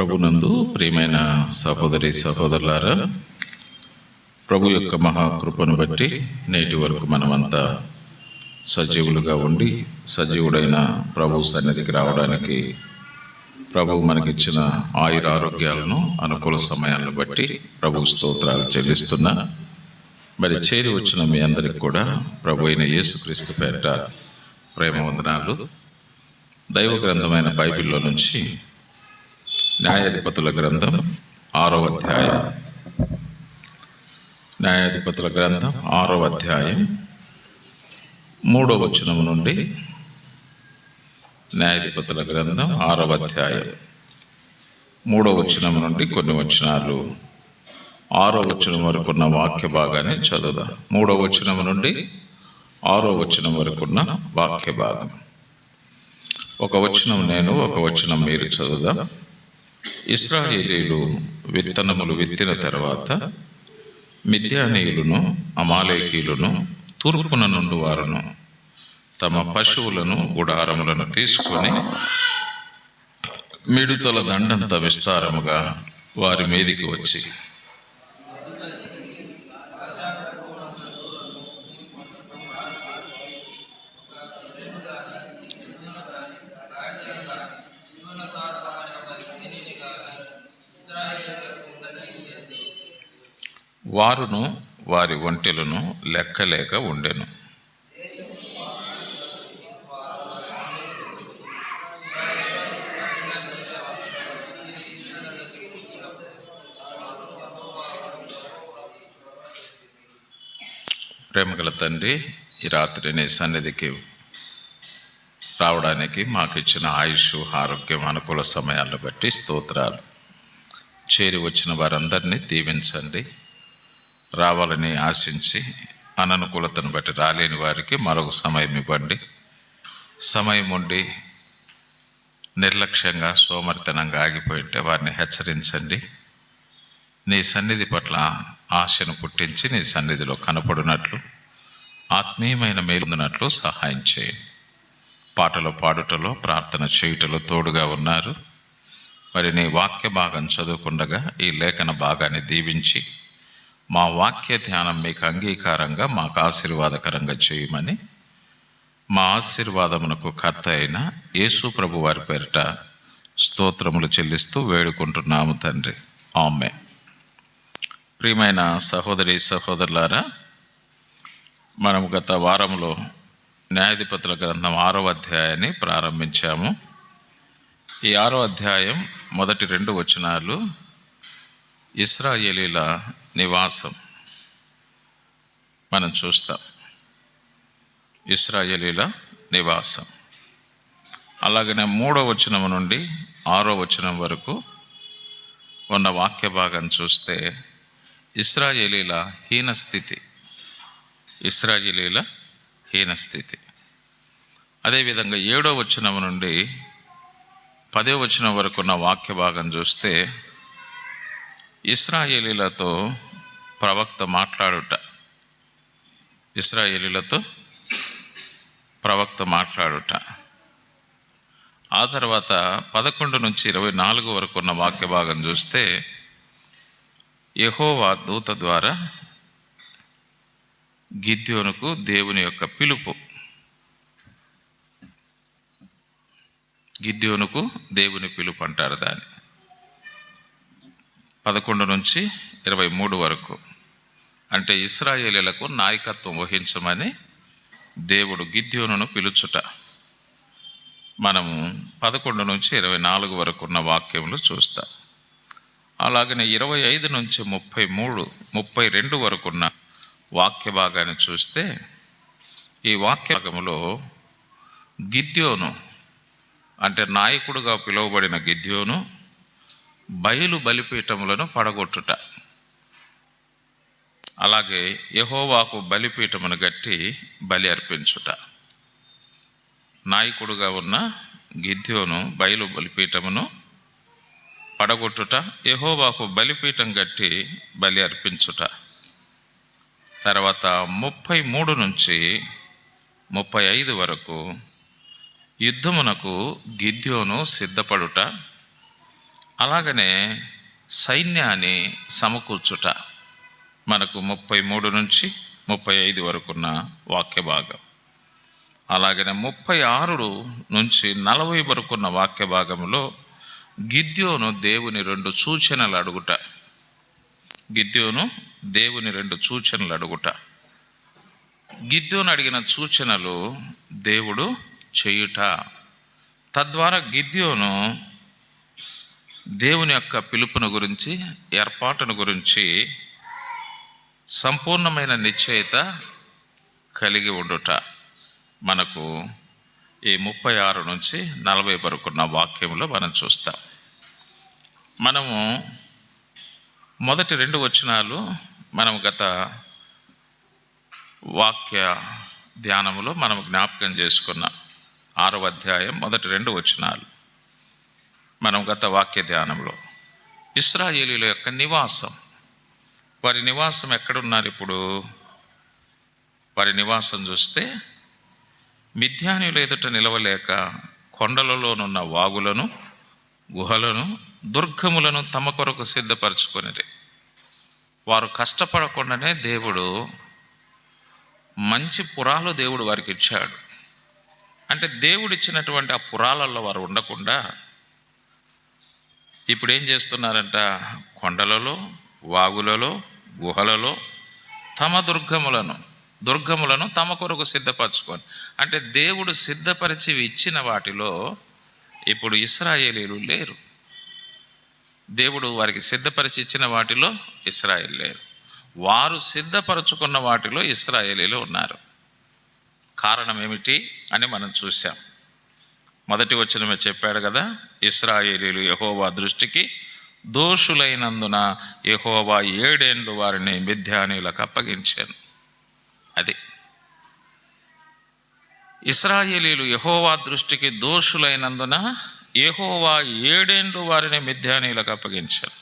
ప్రభునందు ప్రియమైన సహోదరి సహోదరులారా, ప్రభు యొక్క మహాకృపను బట్టి నేటి వరకు మనమంతా సజీవులుగా ఉండి సజీవుడైన ప్రభు సన్నిధికి రావడానికి ప్రభు మనకిచ్చిన ఆయుర ఆరోగ్యాలను అనుకూల సమయాలను బట్టి ప్రభు స్తోత్రాలు చెల్లిస్తున్నా. మరి చేరి వచ్చిన మీ అందరికి కూడా ప్రభు అయిన యేసుక్రీస్తు పేరిట ప్రేమ వందనాలు. దైవ గ్రంథమైన బైబిల్లో నుంచి న్యాయాధిపతుల గ్రంథం 6వ అధ్యాయం, న్యాయాధిపతుల గ్రంథం 6వ అధ్యాయం 3వ వచనం నుండి, న్యాయాధిపతుల గ్రంథం 6వ అధ్యాయం 3వ వచనం నుండి కొన్ని వచనాలు 6వ వచనం వరకు ఉన్న వాక్య భాగాన్ని చదువుదాం. 3వ వచనం నుండి 6వ వచనం వరకు ఉన్న వాక్య భాగం. ఒక వచనం నేను, ఒక వచనం మీరు చదువుదాం. ఇశ్రాయేలీయులు విత్తనములు విత్తిన తర్వాత మిద్యానీయులను అమాలేకీయులను తూర్పున నుండి వారును తమ పశువులను గుడారములను తీసుకొని మిడుతల దండంత విస్తారముగా వారి మీదికి వచ్చి వారును వారి ఒంటెలను లెక్కలేక ఉండెను. ప్రేమగల తండ్రి, ఈ రాత్రి నీ సన్నిధికి రావడానికి మాకు ఇచ్చిన ఆయుష్, ఆరోగ్యం, అనుకూల సమయాలను బట్టి స్తోత్రాలు. చేరి వచ్చిన వారందరినీ దీవించండి. రావాలని ఆశించి అననుకూలతను బట్టి రాలేని వారికి మరొక సమయం ఇవ్వండి. సమయం ఉండి నిర్లక్ష్యంగా సోమరితనంగా ఆగిపోయింటే వారిని హెచ్చరించండి. నీ సన్నిధి పట్ల ఆశను పుట్టించి నీ సన్నిధిలో కనపడినట్లు, ఆత్మీయమైన మేలుందినట్లు సహాయం చేయండి. పాటలు పాడుటలో, ప్రార్థన చేయుటలో తోడుగా ఉన్నారు. మరి నీ వాక్య భాగం చదువుకుండగా ఈ లేఖన భాగాన్ని దీవించి మా వాక్య ధ్యానం మీకు అంగీకారంగా, మాకు ఆశీర్వాదకరంగా చేయమని మా ఆశీర్వాదమునకు కర్త అయిన యేసు ప్రభు వారి పేరిట స్తోత్రములు చెల్లిస్తూ వేడుకుంటున్నాము తండ్రి. ఆమేన్. ప్రియమైన సహోదరి సహోదరులారా, మనం గత వారంలో న్యాయాధిపతుల గ్రంథం 6వ అధ్యాయాన్ని ప్రారంభించాము. ఈ 6వ అధ్యాయం మొదటి 2 వచనాలు ఇశ్రాయేలీల నివాసం మనం చూస్తాం. ఇశ్రాయేలీల నివాసం. అలాగనే 3వ వచనం నుండి 6వ వచనం వరకు ఉన్న వాక్య భాగం చూస్తే ఇశ్రాయేలీల హీనస్థితి, ఇశ్రాయేలీల హీనస్థితి. అదేవిధంగా 7వ వచనం నుండి 10వ వచనం వరకు ఉన్న వాక్య భాగం చూస్తే ఇశ్రాయేలీలతో ప్రవక్త మాట్లాడుట, ఇశ్రాయేలీలతో ప్రవక్త మాట్లాడుట. ఆ తర్వాత 11 నుంచి 24 వరకు ఉన్న వాక్య భాగం చూస్తే యెహోవా దూత ద్వారా గిద్యోనుకు దేవుని యొక్క పిలుపు, గిద్యోనుకు దేవుని పిలుపు అంటారు దాన్ని. 11 నుంచి 23 వరకు అంటే ఇశ్రాయేలీలకు నాయకత్వం వహించమని దేవుడు గిద్యోనును పిలుచుట. మనము 11 నుంచి 24 వరకు ఉన్న వాక్యములు చూస్తాం. అలాగనే 25 నుంచి 33, 32 వరకు ఉన్న వాక్య భాగాన్ని చూస్తే ఈ వాక్య భాగములో గిద్యోను అంటే నాయకుడుగా పిలువబడిన గిద్యోను బయలు బలిపీఠములను పడగొట్టుట, అలాగే యెహోవాకు బలిపీఠమును గట్టి బలి అర్పించుట. నాయకుడుగా ఉన్న గిద్యోను బయలు బలిపీఠమును పడగొట్టుట, యెహోవాకు బలిపీఠం గట్టి బలి అర్పించుట. తర్వాత 33 నుంచి 35 వరకు యుద్ధమునకు గిద్యోను సిద్ధపడుట, అలాగనే సైన్యాన్ని సమకూర్చుట, మనకు 33 నుంచి 35 వరకున్న వాక్య భాగం. అలాగనే 36 నుంచి 40 వరకున్న వాక్య భాగంలో గిద్యోను దేవుని 2 సూచనలు అడుగుట. గిద్యోను దేవుని 2 సూచనలు అడుగుట. గిద్యోను అడిగిన సూచనలు దేవుడు చేయుట. తద్వారా గిద్యోను దేవుని యొక్క పిలుపును గురించి, ఏర్పాటును గురించి సంపూర్ణమైన నిశ్చయిత కలిగి ఉండుట మనకు ఈ 36 నుంచి 40 వరకున్న వాక్యంలో మనం చూస్తాం. మనము మొదటి 2 వచనాలు మనం గత వాక్య ధ్యానములో మనం జ్ఞాపకం చేసుకున్నాం. 6వ అధ్యాయం మొదటి 2 వచనాలు మనం గత వాక్య ధ్యానంలో ఇశ్రాయేలీయుల యొక్క నివాసం, వారి నివాసం ఎక్కడున్నారు? ఇప్పుడు వారి నివాసం చూస్తే మిద్యానీయుల ఎదుట నిలవలేక కొండలలోనున్న వాగులను, గుహలను, దుర్గములను తమ కొరకు సిద్ధపరచుకొనిరి. వారు కష్టపడకుండానే దేవుడు మంచి పురాలు దేవుడు వారికి ఇచ్చాడు. అంటే దేవుడు ఇచ్చినటువంటి ఆ పురాలలో వారు ఉండకుండా ఇప్పుడు ఏం చేస్తున్నారంట? కొండలలో, వాగులలో, గుహలలో తమ దుర్గములను తమ కొరకు సిద్ధపరచుకొని, అంటే దేవుడు సిద్ధపరిచి ఇచ్చిన వాటిలో ఇప్పుడు ఇశ్రాయేలీయులు లేరు. దేవుడు వారికి సిద్ధపరిచి ఇచ్చిన వాటిలో ఇశ్రాయేలు లేరు. వారు సిద్ధపరచుకున్న వాటిలో ఇశ్రాయేలీయులు ఉన్నారు. కారణం ఏమిటి అని మనం చూసాం. మొదటి వచనమే చెప్పాడు కదా, ఇశ్రాయేలీయులు యెహోవా దృష్టికి దోషులైనందున యెహోవా 7 ఏండ్లు వారిని మిద్యానీయులకు అప్పగించాను. అది ఇశ్రాయేలీయులు యెహోవా దృష్టికి దోషులైనందున యెహోవా 7 ఏండ్లు వారిని మిద్యానీయులకు అప్పగించాడు.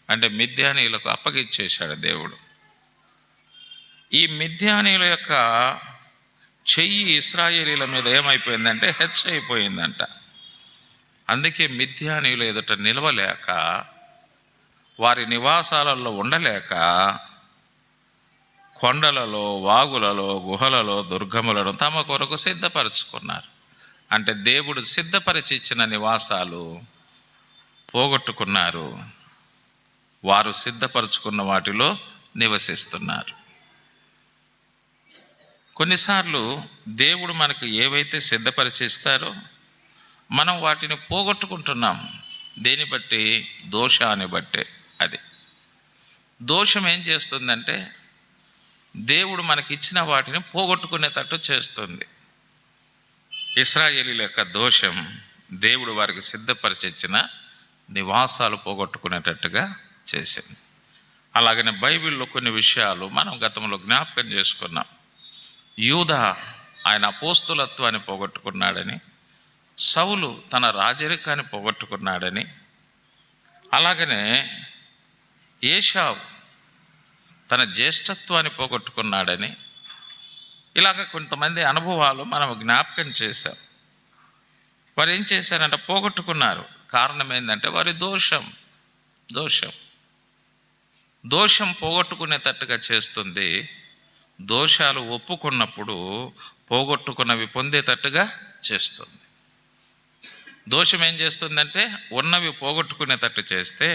అంటే మిద్యానీయులకు అప్పగించేశాడు దేవుడు. ఈ మిద్యానీయుల యొక్క చెయ్యి ఇశ్రాయేలీయుల మీద ఏమైపోయిందంటే హెచ్చైపోయిందంట. అందుకే మిద్యానీయుల ఎదుట నిలవలేక, వారి నివాసాలలో ఉండలేక కొండలలో, వాగులలో, గుహలలో, దుర్గములను తమ కొరకు సిద్ధపరచుకున్నారు. అంటే దేవుడు సిద్ధపరిచి ఇచ్చిన నివాసాలు పోగొట్టుకున్నారు. వారు సిద్ధపరచుకున్న వాటిలో నివసిస్తున్నారు. కొన్నిసార్లు దేవుడు మనకు ఏవైతే సిద్ధపరిచిస్తారో మనం వాటిని పోగొట్టుకుంటున్నాం. దేని బట్టి? దోషాన్ని బట్టే. అది దోషం ఏం చేస్తుందంటే దేవుడు మనకిచ్చిన వాటిని పోగొట్టుకునేటట్టు చేస్తుంది. ఇశ్రాయేలీయుల యొక్క దోషం దేవుడు వారికి సిద్ధపరిచిన నివాసాలు పోగొట్టుకునేటట్టుగా చేసింది. అలాగనే బైబిల్లో కొన్ని విషయాలు మనం గతంలో జ్ఞాపకం చేసుకున్నాం. యూదా ఆయన అపోస్తులత్వాన్ని పోగొట్టుకున్నాడని, సౌలు తన రాజరికాన్ని పోగొట్టుకున్నాడని, అలాగనే ఏషావు తన జ్యేష్ఠత్వాన్ని పోగొట్టుకున్నాడని, ఇలాగ కొంతమంది అనుభవాలు మనం జ్ఞాపకం చేశాం. వారు ఏం చేశారంటే పోగొట్టుకున్నారు. కారణం ఏంటంటే వారి దోషం పోగొట్టుకునేటట్టుగా చేస్తుంది. దోషాలు ఒప్పుకున్నప్పుడు పోగొట్టుకున్నవి పొందేటట్టుగా చేస్తుంది. దోషం ఏం చేస్తుందంటే ఉన్నవి పోగొట్టుకునేటట్టు చేస్తే,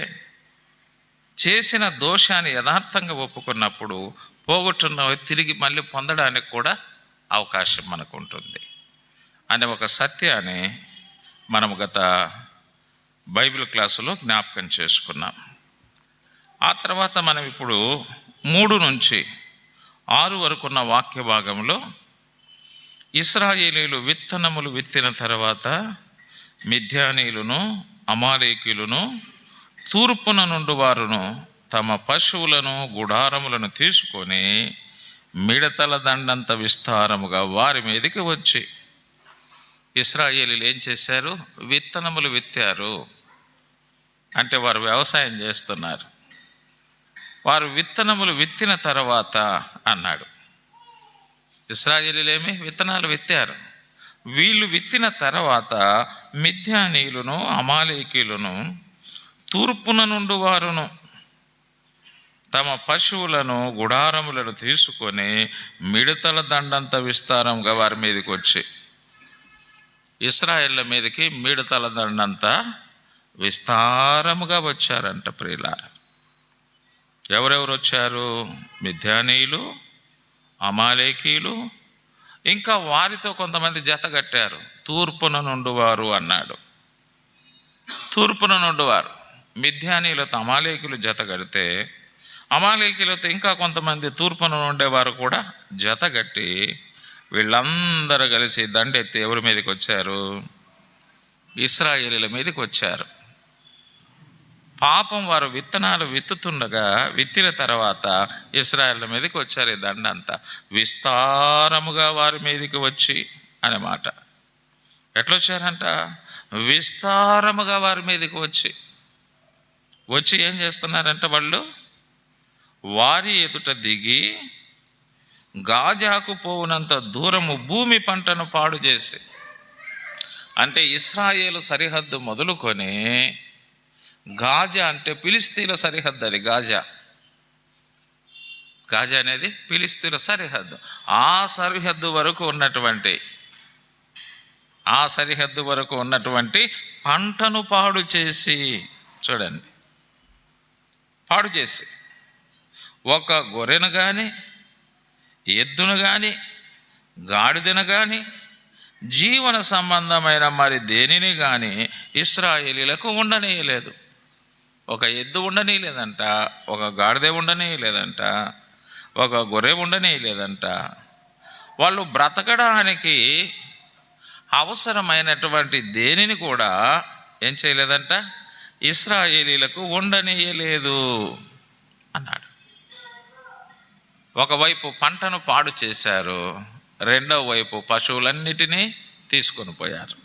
చేసిన దోషాన్ని యథార్థంగా ఒప్పుకున్నప్పుడు పోగొట్టున్నవి తిరిగి మళ్ళీ పొందడానికి కూడా అవకాశం మనకు ఉంటుంది అనే ఒక సత్యాన్ని మనం గత బైబిల్ క్లాసులో జ్ఞాపకం చేసుకున్నాం. ఆ తర్వాత మనం ఇప్పుడు 3 నుంచి 6 వరకున్న వాక్య భాగంలో ఇశ్రాయేలీయులు విత్తనములు విత్తిన తర్వాత మిద్యానీయులను, అమాలేకీయులను, తూర్పున నుండి వారును తమ పశువులను, గుడారములను తీసుకొని మిడతల దండంత విస్తారముగా వారి మీదకి వచ్చి, ఇశ్రాయేలీయులు ఏం చేశారు? విత్తనములు విత్తారు. అంటే వారు వ్యవసాయం చేస్తున్నారు. వారు విత్తనములు విత్తిన తర్వాత అన్నాడు, ఇశ్రాయేలీయులేమి విత్తనాలు విత్తారు. వీళ్ళు విత్తిన తర్వాత మిద్యానీయులను, అమాలేకీయులను తూర్పున నుండి వారును తమ పశువులను గుడారములను తీసుకొని మిడతల దండంత విస్తారంగా వారి మీదకి వచ్చి, ఇశ్రాయేళ్ల మీదకి మిడతల దండంత విస్తారముగా వచ్చారంట ప్రియులారా. ఎవరెవరు వచ్చారు? మిద్యానీయులు, అమాలేకీలు, ఇంకా వారితో కొంతమంది జత కట్టారు. తూర్పున నుండి వారు అన్నాడు. తూర్పున నుండి వారు మిద్యానీయులతో అమాలేకీలు జత కడితే, అమాలేకీలతో ఇంకా కొంతమంది తూర్పున ఉండేవారు కూడా జత కట్టి వీళ్ళందరూ కలిసి దండెత్తి ఎవరి మీదకి వచ్చారు? ఇశ్రాయేలీల మీదకి వచ్చారు. పాపం వారు విత్తనాలు విత్తుతుండగా విత్తిన తర్వాత ఇశ్రాయేళ్ల మీదకి వచ్చారు. ఈ దండంతా విస్తారముగా వారి మీదకి వచ్చి అనే మాట. ఎట్లొచ్చారంట? విస్తారముగా వారి మీదకి వచ్చి ఏం చేస్తున్నారంట? వాళ్ళు వారి ఎదుట దిగి గాజాకు పోవునంత దూరము భూమి పంటను పాడు చేసి, అంటే ఇశ్రాయేలు సరిహద్దు మొదలుకొని గాజా అంటే ఫిలిస్తీన్ల సరిహద్దు. అది గాజా అనేది ఫిలిస్తీన్ల సరిహద్దు. ఆ సరిహద్దు వరకు ఉన్నటువంటి పంటను పాడు చేసి, చూడండి, పాడు చేసి ఒక గొర్రెను కానీ, ఎద్దును కానీ, గాడిదను కానీ, జీవన సంబంధమైన మరి దేనిని కానీ ఇశ్రాయేలీలకు ఉండనీయలేదు. ఒక ఎద్దు ఉండనీయలేదంట, ఒక గాడిద ఉండనీయలేదంట, ఒక గొర్రె ఉండనీయలేదంట. వాళ్ళు బ్రతకడానికి అవసరమైనటువంటి దేనిని కూడా ఏం చేయలేదంట? ఇశ్రాయేలీలకు ఉండనీయలేదు అన్నాడు. ఒకవైపు పంటను పాడు చేశారు, రెండవ వైపు పశువులన్నిటినీ తీసుకొని పోయారు.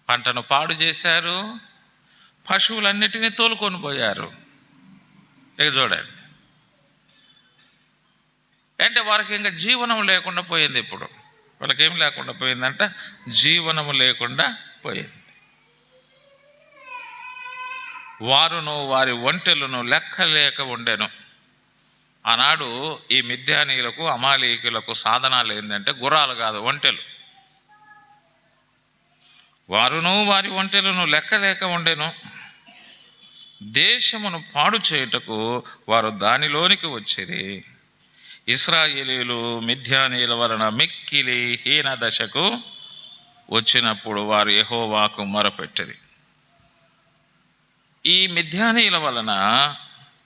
పంటను పాడు చేశారు, పశువులన్నిటినీ తోలుకొని పోయారు. ఇక చూడండి, అంటే వారికి ఇంకా జీవనం లేకుండా పోయింది. ఇప్పుడు వాళ్ళకి ఏం లేకుండా పోయిందంట? జీవనము లేకుండా పోయింది. వారును వారి ఒంటెలను లెక్కలేక ఉండెను. ఆనాడు ఈ మిద్యానీయులకు, అమాలేకీయులకు సాధనాలు ఏంటంటే గుర్రాలు కాదు, ఒంటెలు. వారును వారి ఒంటెలను లెక్కలేక ఉండెను. దేశమును పాడు చేయుటకు వారు దానిలోనికి వచ్చిరి. ఇశ్రాయేలీయులు మిద్యానీయుల వలన మిక్కిలి హీన దశకు వచ్చినప్పుడు వారు యెహోవాకు మొరపెట్టిరి. ఈ మిద్యానీయుల వలన,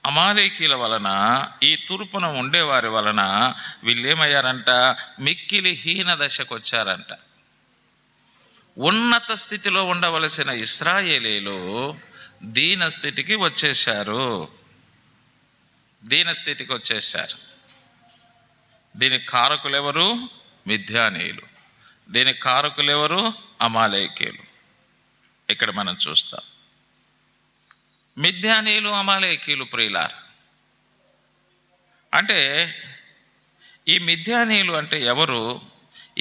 అమాలేకీల వలన, ఈ తూర్పున ఉండేవారి వలన వీళ్ళేమయ్యారంట? మిక్కిలి హీన దశకు వచ్చారంట. ఉన్నత స్థితిలో ఉండవలసిన ఇశ్రాయేలీలు దీన స్థితికి వచ్చేశారు. దీనికి కారకులు ఎవరు? మిద్యానీయులు. దీనికి కారకులు ఎవరు? అమాలేకీయులు. ఇక్కడ మనం చూస్తాం. మిద్యానీయులు, అమాలేకీయులు ప్రియులారా. అంటే ఈ మిద్యానీయులు అంటే ఎవరు,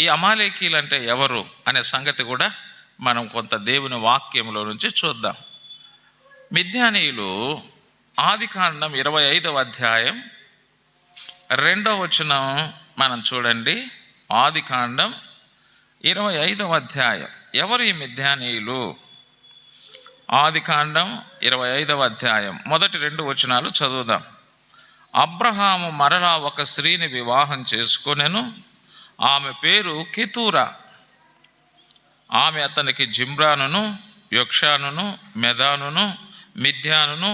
ఈ అమాలేకీయులు అంటే ఎవరు అనే సంగతి కూడా మనం కొంత దేవుని వాక్యంలో నుంచి చూద్దాం. మిద్యానీయులు ఆదికాండం 25వ అధ్యాయం 2వ వచనం మనం చూడండి. ఆదికాండం 25వ అధ్యాయం. ఎవరు ఈ మిద్యానీయులు? ఆదికాండం 25వ అధ్యాయం మొదటి 2 వచనాలు చదువుదాం. అబ్రహాము మరలా ఒక స్త్రీని వివాహం చేసుకొనెను. ఆమె పేరు కెతూరా. ఆమె అతనికి జిమ్రానును, యొక్షానును, మెదానును, మిద్యానును,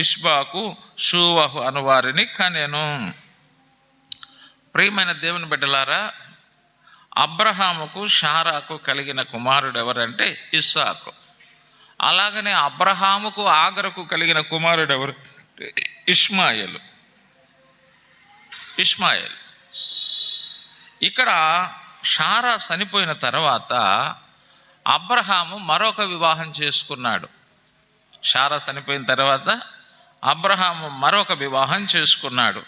ఇష్బాకు, షూవహు అను వారిని కనెను. ప్రియమైన దేవుని బిడ్డలారా, అబ్రహాముకు షారాకు కలిగిన కుమారుడు ఎవరంటే ఇస్సాకు. అలాగనే అబ్రహాముకు ఆగరకు కలిగిన కుమారుడు ఎవరు? ఇష్మాయేలు. ఇక్కడ షారా చనిపోయిన తర్వాత అబ్రహాము మరొక వివాహం చేసుకున్నాడు. షారా చనిపోయిన తర్వాత అబ్రహాము మరొక వివాహం చేసుకున్నాడు.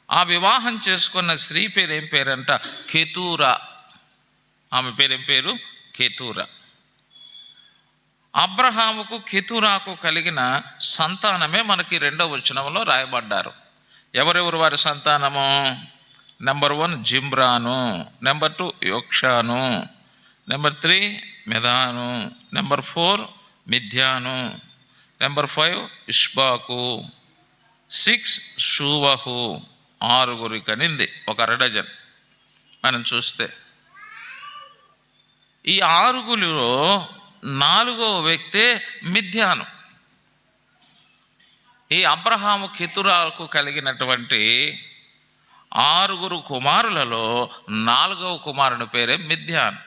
ఆ వివాహం చేసుకున్న స్త్రీ పేరు ఏం పేరంట? కెతూరా. ఆమె పేరు ఏం పేరు? కెతూరా. అబ్రహాముకు కెతురాకు కలిగిన సంతానమే మనకి 2వ వచనంలో రాయబడ్డారు. ఎవరెవరు వారి సంతానము? నెంబర్ 1 జిమ్రాను, నెంబర్ 2 యోక్షాను, నెంబర్ 3 మెదాను, నెంబర్ 4 మిథ్యాను, నెంబర్ 5 ఇష్బాకు, 6 షూవహు. 6 కనింది, ఒక అరడజన్. మనం చూస్తే ఈ 6లో 4వ వ్యక్తే మిథ్యాను. ఈ అబ్రహాము కెతురాకు కలిగినటువంటి 6 కుమారులలో 4వ కుమారుని పేరే మిథ్యాను.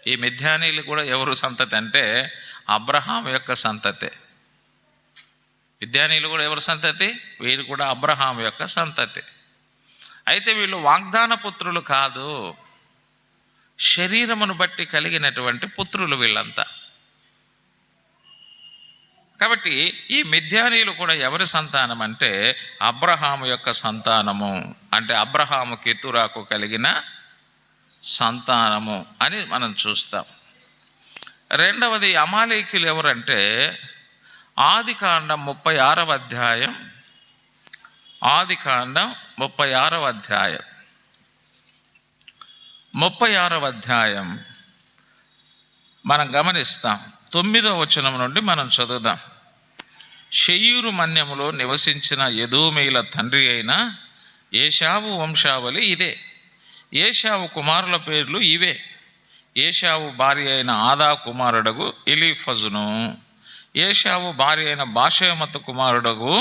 ఈ మిథ్యానీలు కూడా ఎవరు సంతతి అంటే అబ్రహాం యొక్క సంతతే. మిథ్యానీలు కూడా ఎవరు సంతతి? వీరు కూడా అబ్రహాం యొక్క సంతతి. అయితే వీళ్ళు వాగ్దాన పుత్రులు కాదు, శరీరమును బట్టి కలిగినటువంటి పుత్రులు వీళ్ళంతా. కాబట్టి ఈ మిథ్యానీలు కూడా ఎవరి సంతానం అంటే అబ్రహాము యొక్క సంతానము, అంటే అబ్రహాము కెతురాకు కలిగిన సంతానము అని మనం చూస్తాం. రెండవది అమాలేకీయులు ఎవరంటే ఆదికాండం 36వ అధ్యాయం, ఆదికాండం 36వ అధ్యాయం, 36వ అధ్యాయం మనం గమనిస్తాం. 9వ వచనం నుండి మనం చదువుదాం. షెయూరు మన్యములో నివసించిన ఎదోమీయుల తండ్రి అయిన ఏశావు వంశావళి ఇదే. ఏశావు కుమారుల పేర్లు ఇవే. ఏశావు భార్య అయిన ఆదా కుమారుడగు ఎలీఫజును, ఏశావు భార్య అయిన బాషెమతు కుమారుడగు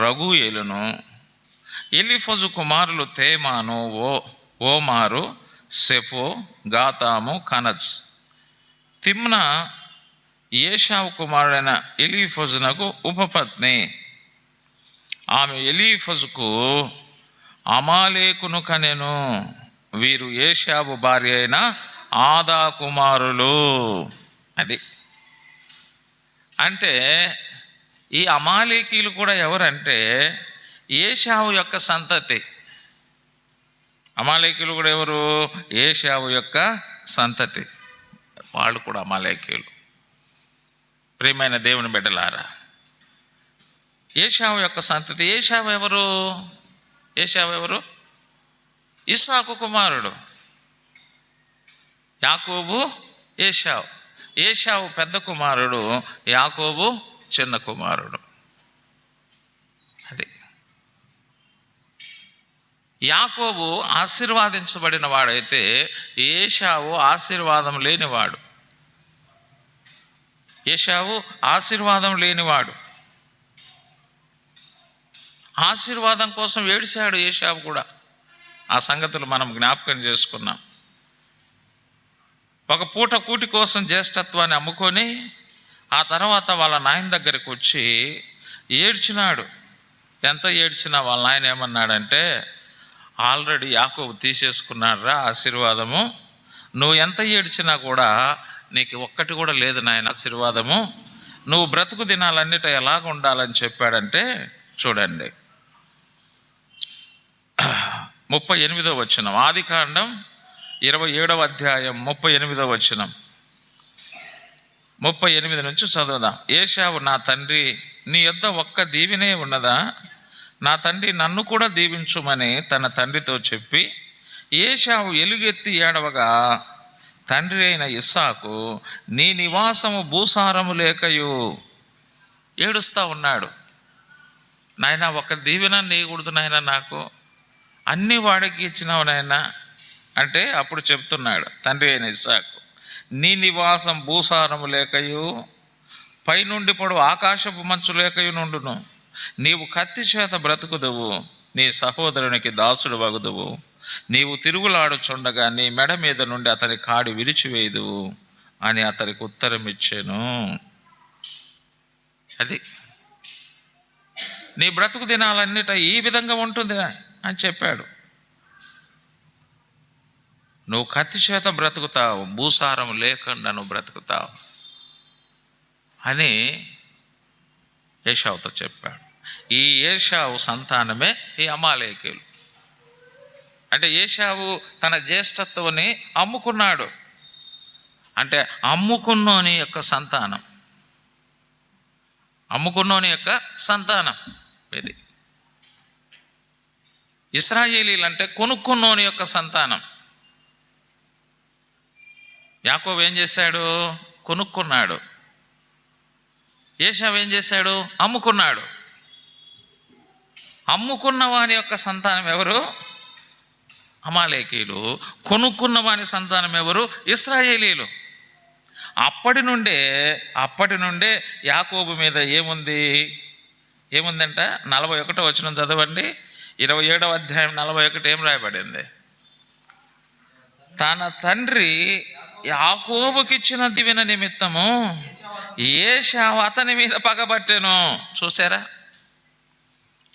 రగూయేలును. ఎలీఫజు కుమారులు తేమాను, ఓమారు, సెఫో, గాతాము, కనజ్. తిమ్నా ఏశావు కుమారుడైన ఎలీఫజునకు ఉపపత్ని. ఆమె ఎలీఫజుకు అమాలేకును కనెను. వీరు ఏశావు భార్య అయిన ఆదా కుమారులు. అది అంటే ఈ అమాలేకీయులు కూడా ఎవరంటే ఏశావు యొక్క సంతతి. అమాలేకీయులు కూడా ఎవరు? ఏశావు యొక్క సంతతి. వాళ్ళు కూడా అమాలేకీయులు. ప్రియమైన దేవుని బిడ్డలారా, ఏశావు యొక్క సంతతి. ఏశావు ఎవరు? ఏశావు ఎవరు? ఇస్సాకు కుమారుడు. యాకోబు, ఏశావు. ఏశావు పెద్ద కుమారుడు, యాకోబు చిన్న కుమారుడు. అది యాకోబు ఆశీర్వాదించబడిన వాడైతే ఏశావు ఆశీర్వాదం లేనివాడు. ఏశావు ఆశీర్వాదం లేనివాడు. ఆశీర్వాదం కోసం ఏడిశాడు ఏశావు కూడా. ఆ సంగతులు మనం జ్ఞాపకం చేసుకున్నాం. ఒక పూట కూటి కోసం జ్యేష్ఠత్వాన్ని అమ్ముకొని ఆ తర్వాత వాళ్ళ నాయన దగ్గరికి వచ్చి ఏడ్చినాడు. ఎంత ఏడ్చినా వాళ్ళ నాయన ఏమన్నాడంటే, ఆల్రెడీ యాకోబు తీసేసుకున్నాడురా ఆశీర్వాదము, నువ్వు ఎంత ఏడ్చినా కూడా నీకు ఒక్కటి కూడా లేదు నాయన ఆశీర్వాదము, నువ్వు బ్రతుకు దినాలన్నిట ఎలాగ ఉండాలని చెప్పాడంటే చూడండి 38వ వచనం, ఆదికాండం 27వ అధ్యాయం 38వ వచనం, 38 నుంచి చదువుదాం. ఏశావు, నా తండ్రి, నీ యొద్ద ఒక్క దీవెనే ఉన్నదా? నా తండ్రి నన్ను కూడా దీవించుమని తన తండ్రితో చెప్పి ఏశావు ఎలుగెత్తి ఏడవగా తండ్రి అయిన ఇస్సాకు, నీ నివాసము భూసారము లేకయు, ఏడుస్తూ ఉన్నాడు. నాయన ఒక్క దీవెన నీయకూడదు నాయన, నాకు అన్ని వాడికి ఇచ్చినావు నాయన అంటే అప్పుడు చెప్తున్నాడు తండ్రి అయిన ఇస్సాకు, నీ నివాసం భూసారము లేకయు పైనుండి పడు ఆకాశపు మంచు లేకయు నుండును. నీవు కత్తి చేత బ్రతుకుదువు, నీ సహోదరునికి దాసుడు వగుదువు. నీవు తిరుగులాడుచుండగా నీ మెడ మీద నుండి అతని కాడి విరిచివేయుదువు అని అతనికి ఉత్తరం ఇచ్చాను. అది నీ బ్రతుకు దినాలన్నిట ఈ విధంగా ఉంటుంది అని చెప్పాడు. నువ్వు కత్తి చేత బ్రతుకుతావు, భూసారం లేకుండా నువ్వు బ్రతుకుతావు అని ఏశావుతో చెప్పాడు. ఈ ఏశావు సంతానమే ఈ అమాలేకీయులు. అంటే ఏశావు తన జ్యేష్ఠత్వాన్ని అమ్ముకున్నాడు. అంటే అమ్ముకున్నోని యొక్క సంతానం. అమ్ముకున్నోని యొక్క సంతానం ఇది. ఇశ్రాయేలీలు అంటే కొనుక్కున్నోని యొక్క సంతానం. యాకోబు ఏం చేశాడు? కొనుక్కున్నాడు. ఏశావు ఏం చేశాడు? అమ్ముకున్నాడు. అమ్ముకున్న వాని యొక్క సంతానం ఎవరు? అమాలేకీయులు. కొనుక్కున్న వాని సంతానం ఎవరు? ఇశ్రాయేలీలు. అప్పటి నుండే యాకోబు మీద ఏముందంట? 41వ వచనం చదవండి. 27వ అధ్యాయం 41 ఏం రాయబడింది? తన తండ్రి యాకోబుకిచ్చిన దీవెన నిమిత్తము ఏశావు అతని మీద పగబట్టెను. చూసారా?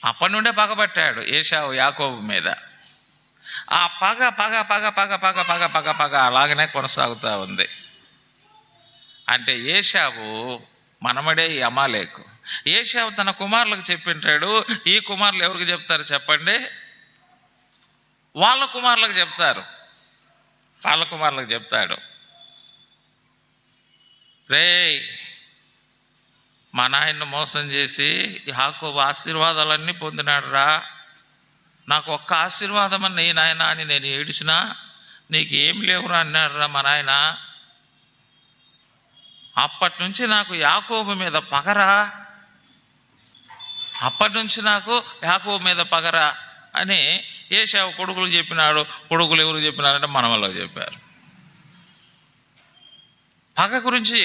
అప్పటి నుండే పగబట్టాడు ఏశావు యాకోబు మీద. ఆ పగ పగ పగ పగ పగ పగ పగ పగ అలాగనే కొనసాగుతూ ఉంది. అంటే ఏశావు మనమడే ఈ అమాలేకు. ఏశావు తన కుమారులకు చెప్పింటాడు. ఈ కుమారులు ఎవరికి చెప్తారు చెప్పండి? వాళ్ళ కుమారులకు చెప్తాడు. రేయ్, మా నాయన్ని మోసం చేసి యాకోబు ఆశీర్వాదాలన్నీ పొందినాడు రా, నాకు ఒక్క ఆశీర్వాదం అని నాయన అని నేను ఏడిచినా నీకు ఏం లేవురా అన్నాడు రా మా నాయన. అప్పటి నుంచి నాకు యాకోబు మీద పగరా అని ఏశావు కొడుకులు చెప్పినాడు. కొడుకులు ఎవరు చెప్పినారంటే మనవల్లో చెప్పారు. పగ గురించి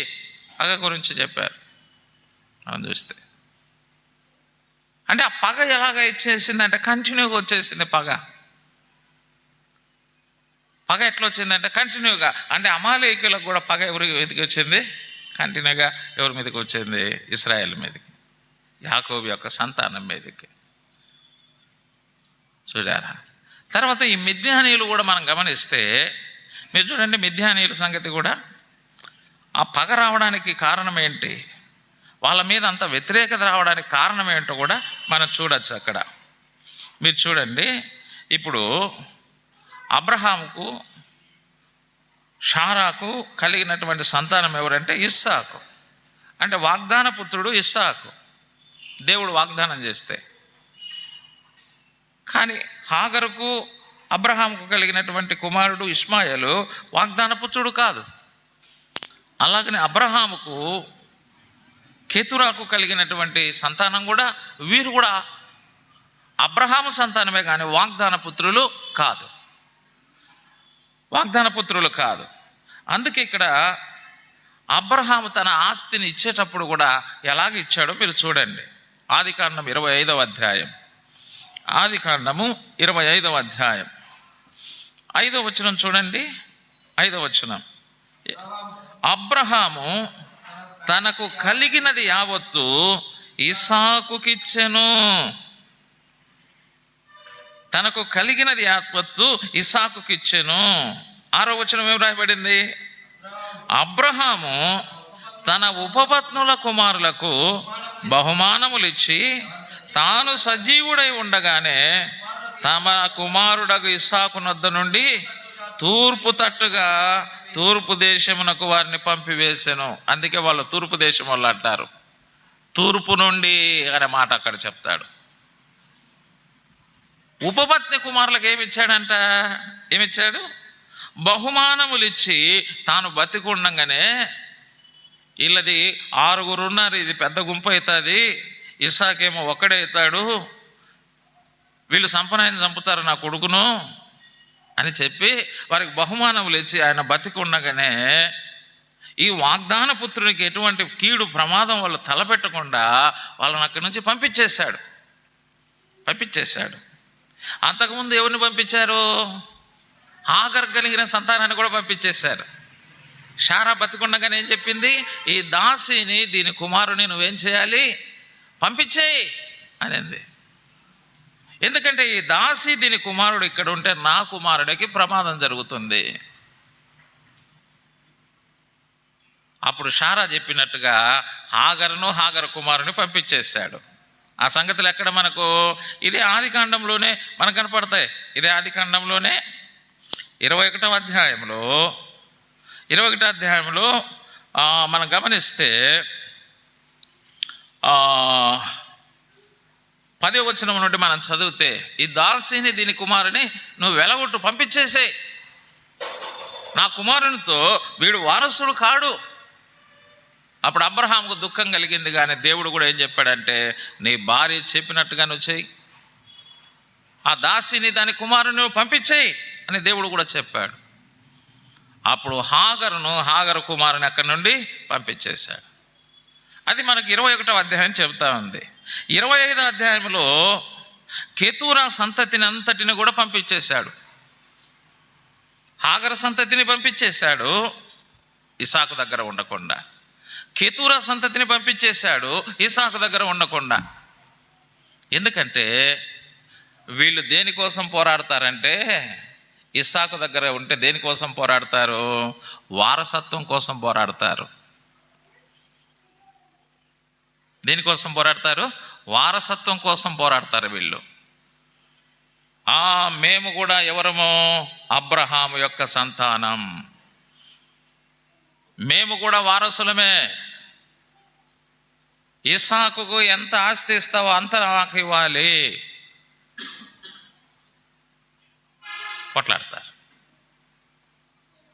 చెప్పారు. మనం చూస్తే అంటే ఆ పగ ఎలాగ ఇచ్చేసిందంటే కంటిన్యూగా వచ్చేసింది. పగ ఎట్లా వచ్చిందంటే కంటిన్యూగా. అంటే అమాలేకీయులకు కూడా పగ ఎవరి మీదకి వచ్చింది? కంటిన్యూగా ఎవరి మీదకి వచ్చింది? ఇశ్రాయేల్ మీదకి, యాకోబు యొక్క సంతానం మీదకి. చూడారా? తర్వాత ఈ మిద్యానీయులు కూడా మనం గమనిస్తే మీరు చూడండి, మిద్యానీయుల సంగతి కూడా ఆ పగ రావడానికి కారణం ఏంటి, వాళ్ళ మీద అంత వ్యతిరేకత రావడానికి కారణం ఏంటో కూడా మనం చూడొచ్చు అక్కడ. మీరు చూడండి, ఇప్పుడు అబ్రహాముకు షారాకు కలిగినటువంటి సంతానం ఎవరంటే ఇస్సాకు. అంటే వాగ్దాన పుత్రుడు ఇస్సాకు, దేవుడు వాగ్దానం చేస్తే. కానీ హాగరుకు అబ్రహాముకు కలిగినటువంటి కుమారుడు ఇష్మాయేలు వాగ్దాన పుత్రుడు కాదు. అలాగనే అబ్రహాముకు కేతురాకు కలిగినటువంటి సంతానం కూడా, వీరు కూడా అబ్రహాము సంతానమే కానీ వాగ్దాన పుత్రులు కాదు. అందుకే ఇక్కడ అబ్రహాము తన ఆస్తిని ఇచ్చేటప్పుడు కూడా ఎలాగ ఇచ్చాడో మీరు చూడండి. ఆదికాండం 25వ అధ్యాయం, 5వ వచనం చూడండి. 5వ వచనం, అబ్రహాము తనకు కలిగినది యావత్తు ఇస్సాకుకిచ్చెను. 6వ వచనం ఏం రాయబడింది? అబ్రహాము తన ఉపపత్నుల కుమారులకు బహుమానములిచ్చి తాను సజీవుడై ఉండగానే తమ కుమారుడకు ఇస్సాకు నొద్ద నుండి తూర్పు దేశమునకు వారిని పంపివేసెను. అందుకే వాళ్ళు తూర్పు దేశం వాళ్ళు అంటారు. తూర్పు నుండి అనే మాట అక్కడ చెప్తాడు. ఉపపత్ని కుమారులకు ఏమిచ్చాడు? బహుమానములు ఇచ్చి తాను బతికుండగానే, వీళ్ళది 6 ఉన్నారు, ఇది పెద్ద గుంపు అవుతుంది, ఇస్సాకేమో ఒక్కడే అవుతాడు, వీళ్ళు సంపనాయన చంపుతారు నా కొడుకును అని చెప్పి వారికి బహుమానములు ఇచ్చి ఆయన బతికుండగానే ఈ వాగ్దాన పుత్రునికి ఎటువంటి కీడు ప్రమాదం వాళ్ళు తలపెట్టకుండా వాళ్ళని అక్కడి నుంచి పంపించేశాడు. అంతకుముందు ఎవరిని పంపించారు? హాగర్ కలిగిన సంతానాన్ని కూడా పంపించేశారు. షారా బతికుండగానే ఏం చెప్పింది? ఈ దాసిని, దీని కుమారుని నువ్వేం చేయాలి? పంపించేయి అనేది. ఎందుకంటే ఈ దాసి దీని కుమారుడు ఇక్కడ ఉంటే నా కుమారుడికి ప్రమాదం జరుగుతుంది. అప్పుడు షారా చెప్పినట్టుగా హాగర్ కుమారుని పంపించేశాడు. ఆ సంగతులు ఎక్కడ మనకు? ఇదే ఆదికాండంలోనే మనకు కనపడతాయి. ఇదే ఆదికాండంలోనే 21వ అధ్యాయంలో మనం గమనిస్తే 10వ వచనం నుండి మనం చదివితే, ఈ దాసిని దీని కుమారుని నువ్వు వెలగొట్టు, పంపించేసే, నా కుమారునితో వీడు వారసుడు కాడు. అప్పుడు అబ్రహాముకు దుఃఖం కలిగింది, కానీ దేవుడు కూడా ఏం చెప్పాడంటే, నీ భార్య చెప్పినట్టుగా నువ్వు చెయ్యి, ఆ దాసిని దాని కుమారుని నువ్వు పంపించేయి అని దేవుడు కూడా చెప్పాడు. అప్పుడు హాగరు కుమారుని అక్కడి నుండి పంపించేశాడు. అది మనకు 21వ అధ్యాయం చెబుతా ఉంది. 25వ అధ్యాయంలో కెతూరా సంతతిని అంతటిని కూడా పంపించేశాడు. హాగరు సంతతిని పంపించేశాడు ఇసాకు దగ్గర ఉండకుండా, కెతూరా సంతతిని పంపించేశాడు ఇసాకు దగ్గర ఉండకుండా. ఎందుకంటే వీళ్ళు దేనికోసం పోరాడతారంటే, ఇస్సాకు దగ్గర ఉంటే దేనికోసం పోరాడతారు? వారసత్వం కోసం పోరాడతారు. దేనికోసం పోరాడతారు? వారసత్వం కోసం పోరాడతారు వీళ్ళు. మేము కూడా ఎవరమో? అబ్రహాము యొక్క సంతానం, మేము కూడా వారసులమే. ఇస్సాకుకు ఎంత ఆస్తి ఇస్తావో అంత నాకు ఇవ్వాలి కొట్లాడతారు.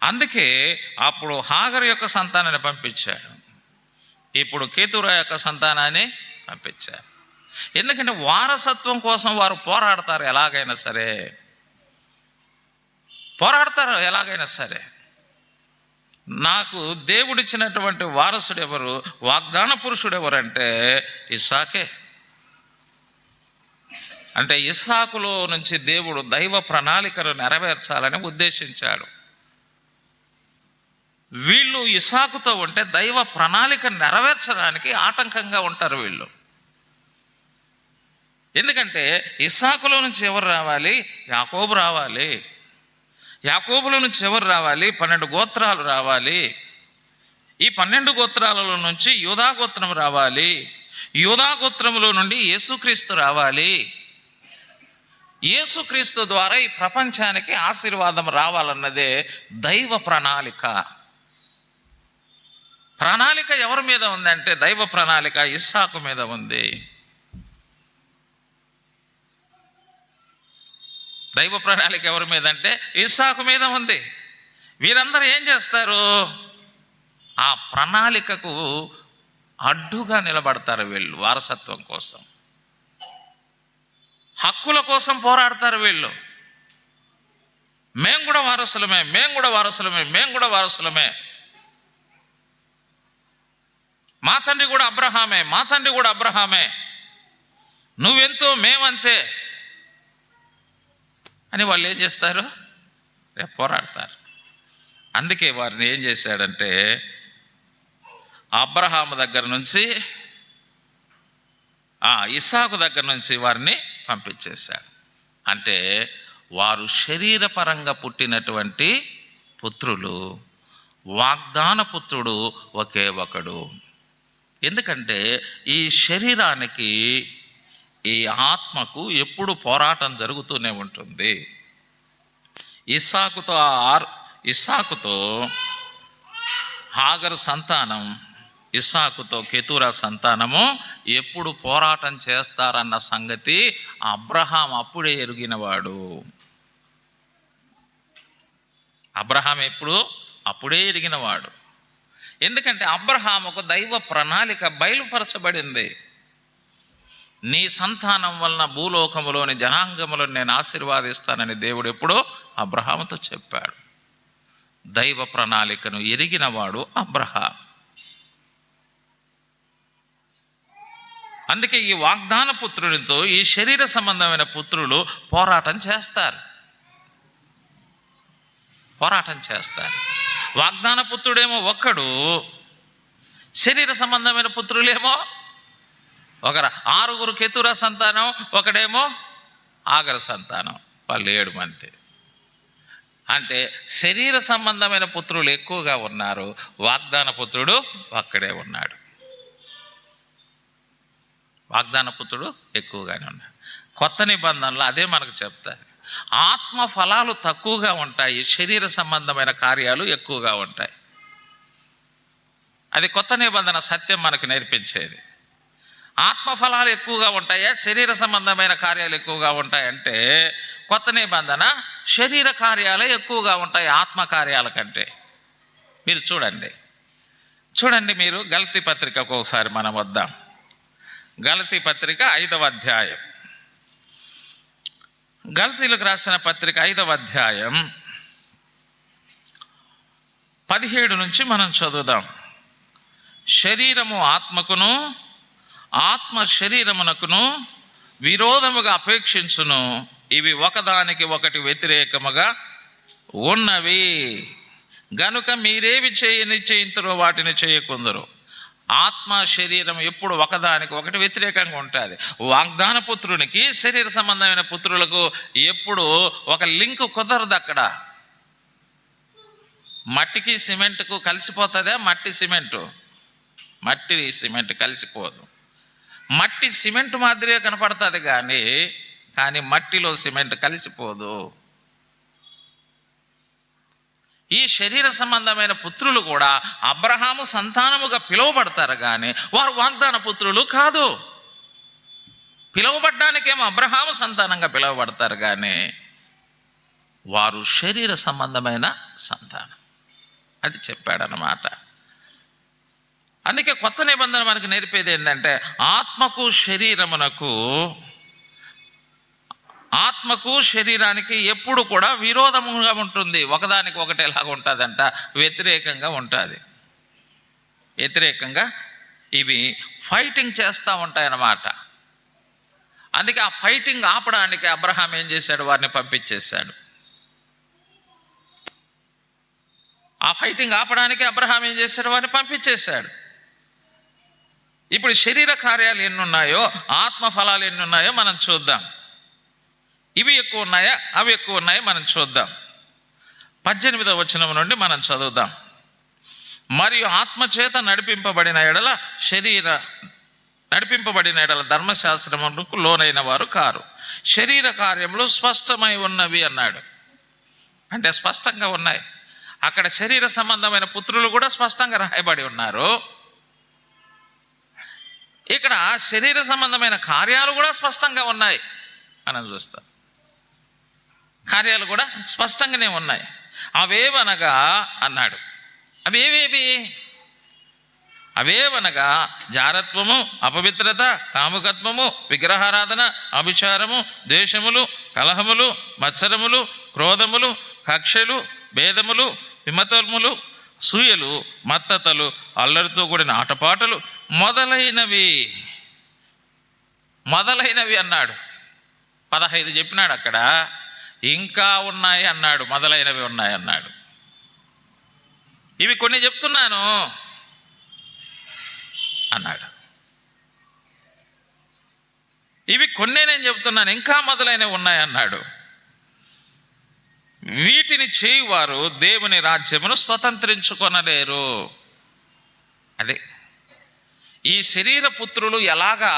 అందుకే అప్పుడు హాగరు యొక్క సంతానాన్ని పంపించాడు, ఇప్పుడు కేతురా యొక్క సంతానాన్ని పంపించారు. ఎందుకంటే వారసత్వం కోసం వారు పోరాడతారు, ఎలాగైనా సరే పోరాడతారు, ఎలాగైనా సరే. నాకు దేవుడిచ్చినటువంటి వారసుడు ఎవరు, వాగ్దాన పురుషుడు ఎవరంటే ఇస్సాకే. అంటే ఇస్సాకులో నుంచి దేవుడు దైవ ప్రణాళికను నెరవేర్చాలని ఉద్దేశించాడు. వీళ్ళు ఇస్సాకుతో ఉంటే దైవ ప్రణాళిక నెరవేర్చడానికి ఆటంకంగా ఉంటారు వీళ్ళు. ఎందుకంటే ఇస్సాకులో నుంచి ఎవరు రావాలి? యాకోబు రావాలి. యాకోబులో నుంచి ఎవరు రావాలి? 12 గోత్రాలు రావాలి. ఈ 12 గోత్రాలలో నుంచి యూదా గోత్రం రావాలి. యూదా గోత్రములో నుండి యేసుక్రీస్తు రావాలి. యేసుక్రీస్తు ద్వారా ఈ ప్రపంచానికి ఆశీర్వాదం రావాలన్నదే దైవ ప్రణాళిక. ప్రణాళిక ఎవరి మీద ఉందంటే, దైవ ప్రణాళిక ఇస్సాకు మీద ఉంది. దైవ ప్రణాళిక ఎవరి మీద అంటే ఇస్సాకు మీద ఉంది. వీరందరూ ఏం చేస్తారు? ఆ ప్రణాళికకు అడ్డుగా నిలబడతారు వీళ్ళు. వారసత్వం కోసం, హక్కుల కోసం పోరాడతారు వీళ్ళు. మేము కూడా వారసులమే, మేము కూడా వారసులమే, మేము కూడా వారసులమే, మా తండ్రి కూడా అబ్రహామే, మా తండ్రి కూడా అబ్రహామే, నువ్వెంతో మేమంతే అని వాళ్ళు ఏం చేస్తారు? రేపు పోరాడతారు. అందుకే వారిని ఏం చేశాడంటే, అబ్రహాము దగ్గర నుంచి ఇస్సాకు దగ్గర నుంచి వారిని పంపించేశాడు. అంటే వారు శరీరపరంగా పుట్టినటువంటి పుత్రులు, వాగ్దాన పుత్రుడు ఒకే ఒకడు. ఎందుకంటే ఈ శరీరానికి, ఈ ఆత్మకు ఎప్పుడు పోరాటం జరుగుతూనే ఉంటుంది. ఇస్సాకుతో హాగరు సంతానం, ఇస్సాకుతో కెతూరా సంతానము ఎప్పుడు పోరాటం చేస్తారన్న సంగతి అబ్రహాం అప్పుడే ఎరిగినవాడు. అబ్రహాం అప్పుడే ఎరిగినవాడు. ఎందుకంటే అబ్రహాముకు దైవ ప్రణాళిక బయలుపరచబడింది. నీ సంతానం వలన భూలోకములోని జనాంగములను నేను ఆశీర్వాదిస్తానని దేవుడు ఎప్పుడో అబ్రహాముతో చెప్పాడు. దైవ ప్రణాళికను ఎరిగినవాడు అబ్రహాం. అందుకే ఈ వాగ్దాన పుత్రునితో ఈ శరీర సంబంధమైన పుత్రులు పోరాటం చేస్తారు. వాగ్దాన పుత్రుడేమో ఒక్కడు, శరీర సంబంధమైన పుత్రులేమో ఒకరు. 6 కెతూరా సంతానం, ఒకడేమో హాగరు సంతానం, వాళ్ళు 7 మంది. అంటే శరీర సంబంధమైన పుత్రులు ఎక్కువగా ఉన్నారు, వాగ్దాన పుత్రుడు ఒక్కడే ఉన్నాడు. వాగ్దాన పుత్రుడు ఎక్కువగానే ఉన్నాడు. కొత్త నిబంధనలు అదే మనకు చెప్తారు. ఆత్మ ఫలాలు తక్కువగా ఉంటాయి, శరీర సంబంధమైన కార్యాలు ఎక్కువగా ఉంటాయి. అది కొత్త నిబంధన సత్యం మనకు నేర్పించేది. ఆత్మఫలాలు ఎక్కువగా ఉంటాయా, శరీర సంబంధమైన కార్యాలు ఎక్కువగా ఉంటాయంటే కొత్త నిబంధన శరీర కార్యాలే ఎక్కువగా ఉంటాయి ఆత్మ కార్యాల కంటే. మీరు చూడండి మీరు గలతీ పత్రికకు ఒకసారి మనం వద్దాం. గలతీ పత్రిక 5వ అధ్యాయం, గలతీలకు రాసిన పత్రిక 5వ అధ్యాయం 17 నుంచి మనం చదువుదాం. శరీరము ఆత్మకును, ఆత్మ శరీరమునకును విరోధముగా అపేక్షించును, ఇవి ఒకదానికి ఒకటి వ్యతిరేకముగా ఉన్నవి. గనుక మీరేవి నిశ్చయింతురో వాటిని చేయకుందరు. ఆత్మ శరీరం ఎప్పుడు ఒకదానికి ఒకటి వ్యతిరేకంగా ఉంటుంది. వాగ్దాన పుత్రునికి శరీర సంబంధమైన పుత్రులకు ఎప్పుడు ఒక లింక్ కుదరదు. అక్కడ మట్టికి సిమెంట్కు కలిసిపోతుందా? మట్టి సిమెంట్ కలిసిపోదు. మట్టి సిమెంట్ మాదిరిగా కనపడుతుంది కానీ మట్టిలో సిమెంట్ కలిసిపోదు. ఈ శరీర సంబంధమైన పుత్రులు కూడా అబ్రహాము సంతానముగా పిలువబడతారు కానీ వారు వాగ్దాన పుత్రులు కాదు. పిలువబడ్డానికేమో అబ్రహాము సంతానంగా పిలువబడతారు కానీ వారు శరీర సంబంధమైన సంతానం. అది చెప్పాడనమాట. అందుకే కొత్త నిబంధన మనకు నేర్పేది ఏంటంటే ఆత్మకు శరీరానికి ఎప్పుడు కూడా విరోధముగా ఉంటుంది. ఒకదానికి ఒకటి ఎలాగ ఉంటుందంట, వ్యతిరేకంగా ఉంటుంది. వ్యతిరేకంగా ఇవి ఫైటింగ్ చేస్తూ ఉంటాయన్నమాట. అందుకే ఆ ఫైటింగ్ ఆపడానికి అబ్రహాం ఏం చేశాడు? వారిని పంపించేశాడు. ఆ ఫైటింగ్ ఆపడానికి అబ్రహాం ఏం చేశాడు? వారిని పంపించేశాడు. ఇప్పుడు శరీర కార్యాలు ఎన్ని ఉన్నాయో, ఆత్మ ఫలాలు ఎన్ని ఉన్నాయో మనం చూద్దాం. ఇవి ఎక్కువ ఉన్నాయా, అవి ఎక్కువ ఉన్నాయో మనం చూద్దాం. 18వ వచనం నుండి మనం చదువుదాం. మరియు ఆత్మచేత నడిపింపబడిన ఎడల ధర్మశాస్త్రములకు లోనైన వారు కారు. శరీర కార్యములు స్పష్టమై ఉన్నవి అన్నాడు. అంటే స్పష్టంగా ఉన్నాయి. అక్కడ శరీర సంబంధమైన పుత్రులు కూడా స్పష్టంగా రాయబడి ఉన్నారు. ఇక్కడ శరీర సంబంధమైన కార్యాలు కూడా స్పష్టంగా ఉన్నాయి. మనం చూస్తాం, కార్యాలు కూడా స్పష్టంగానే ఉన్నాయి. అవేవనగా అన్నాడు. అవేవనగా జారత్వము, అపవిత్రత, కాముకత్వము, విగ్రహారాధన, అభిచారము, ద్వేషములు, కలహములు, మత్సరములు, క్రోధములు, కక్షలు, భేదములు, విమతములు, సూయలు, మత్తతలు, అల్లరితో కూడిన ఆటపాటలు మొదలైనవి అన్నాడు. 15 చెప్పినాడు. అక్కడ ఇంకా ఉన్నాయి అన్నాడు, మొదలైనవి ఉన్నాయి అన్నాడు. ఇవి కొన్ని చెప్తున్నాను అన్నాడు. ఇవి కొన్నే నేను చెప్తున్నాను, ఇంకా మొదలైనవి ఉన్నాయి అన్నాడు. వీటిని చేయువారు దేవుని రాజ్యమును స్వతంత్రించుకొనలేరు. అదే ఈ శరీర పుత్రులు ఎలాగా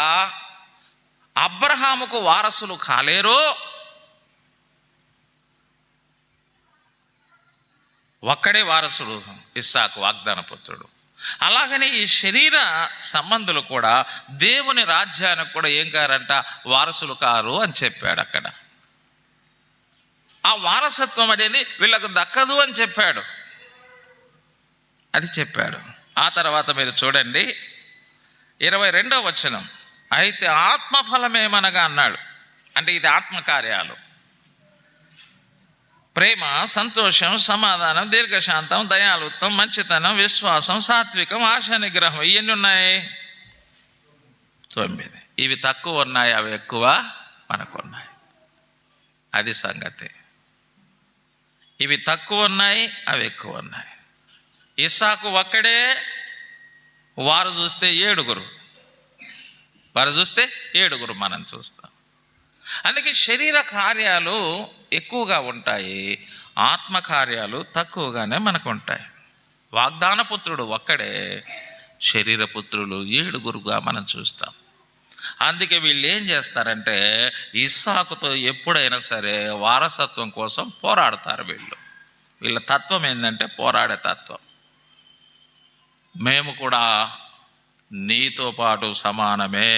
అబ్రహాముకు వారసులు కాలేరో, ఒక్కడే వారసుడు ఇస్సాకు, వాగ్దాన పుత్రుడు. అలాగనే ఈ శరీర సంబంధులు కూడా దేవుని రాజ్యానికి కూడా ఏం కారంట, వారసులు కారు అని చెప్పాడు. అక్కడ ఆ వారసత్వం అనేది వీళ్ళకు దక్కదు అని చెప్పాడు. అది చెప్పాడు. ఆ తర్వాత మీరు చూడండి 22వ వచనం. అయితే ఆత్మఫలమేమనగా అన్నాడు. అంటే ఇది ఆత్మకార్యాలు: ప్రేమ, సంతోషం, సమాధానం, దీర్ఘశాంతం, దయాళుత్వం, మంచితనం, విశ్వాసం, సాత్వికం, ఆశా నిగ్రహం. ఇవన్నీ ఉన్నాయి 9. ఇవి తక్కువ ఉన్నాయి, అవి ఎక్కువ మనకున్నాయి. అది సంగతి. ఇవి తక్కువ ఉన్నాయి, అవి ఎక్కువ ఉన్నాయి. ఇస్సాకు ఒక్కడే, వారు చూస్తే ఏడుగురు మనం చూస్తాం. అందుకే శరీర కార్యాలు ఎక్కువగా ఉంటాయి, ఆత్మకార్యాలు తక్కువగానే మనకు ఉంటాయి. వాగ్దాన పుత్రుడు ఒక్కడే, శరీర పుత్రులు 7గురుగా మనం చూస్తాం. అందుకే వీళ్ళు ఏం చేస్తారంటే ఇస్సాకుతో ఎప్పుడైనా సరే వారసత్వం కోసం పోరాడతారు. వీళ్ళ తత్వం ఏంటంటే పోరాడే తత్వం. మేము కూడా నీతో పాటు సమానమే,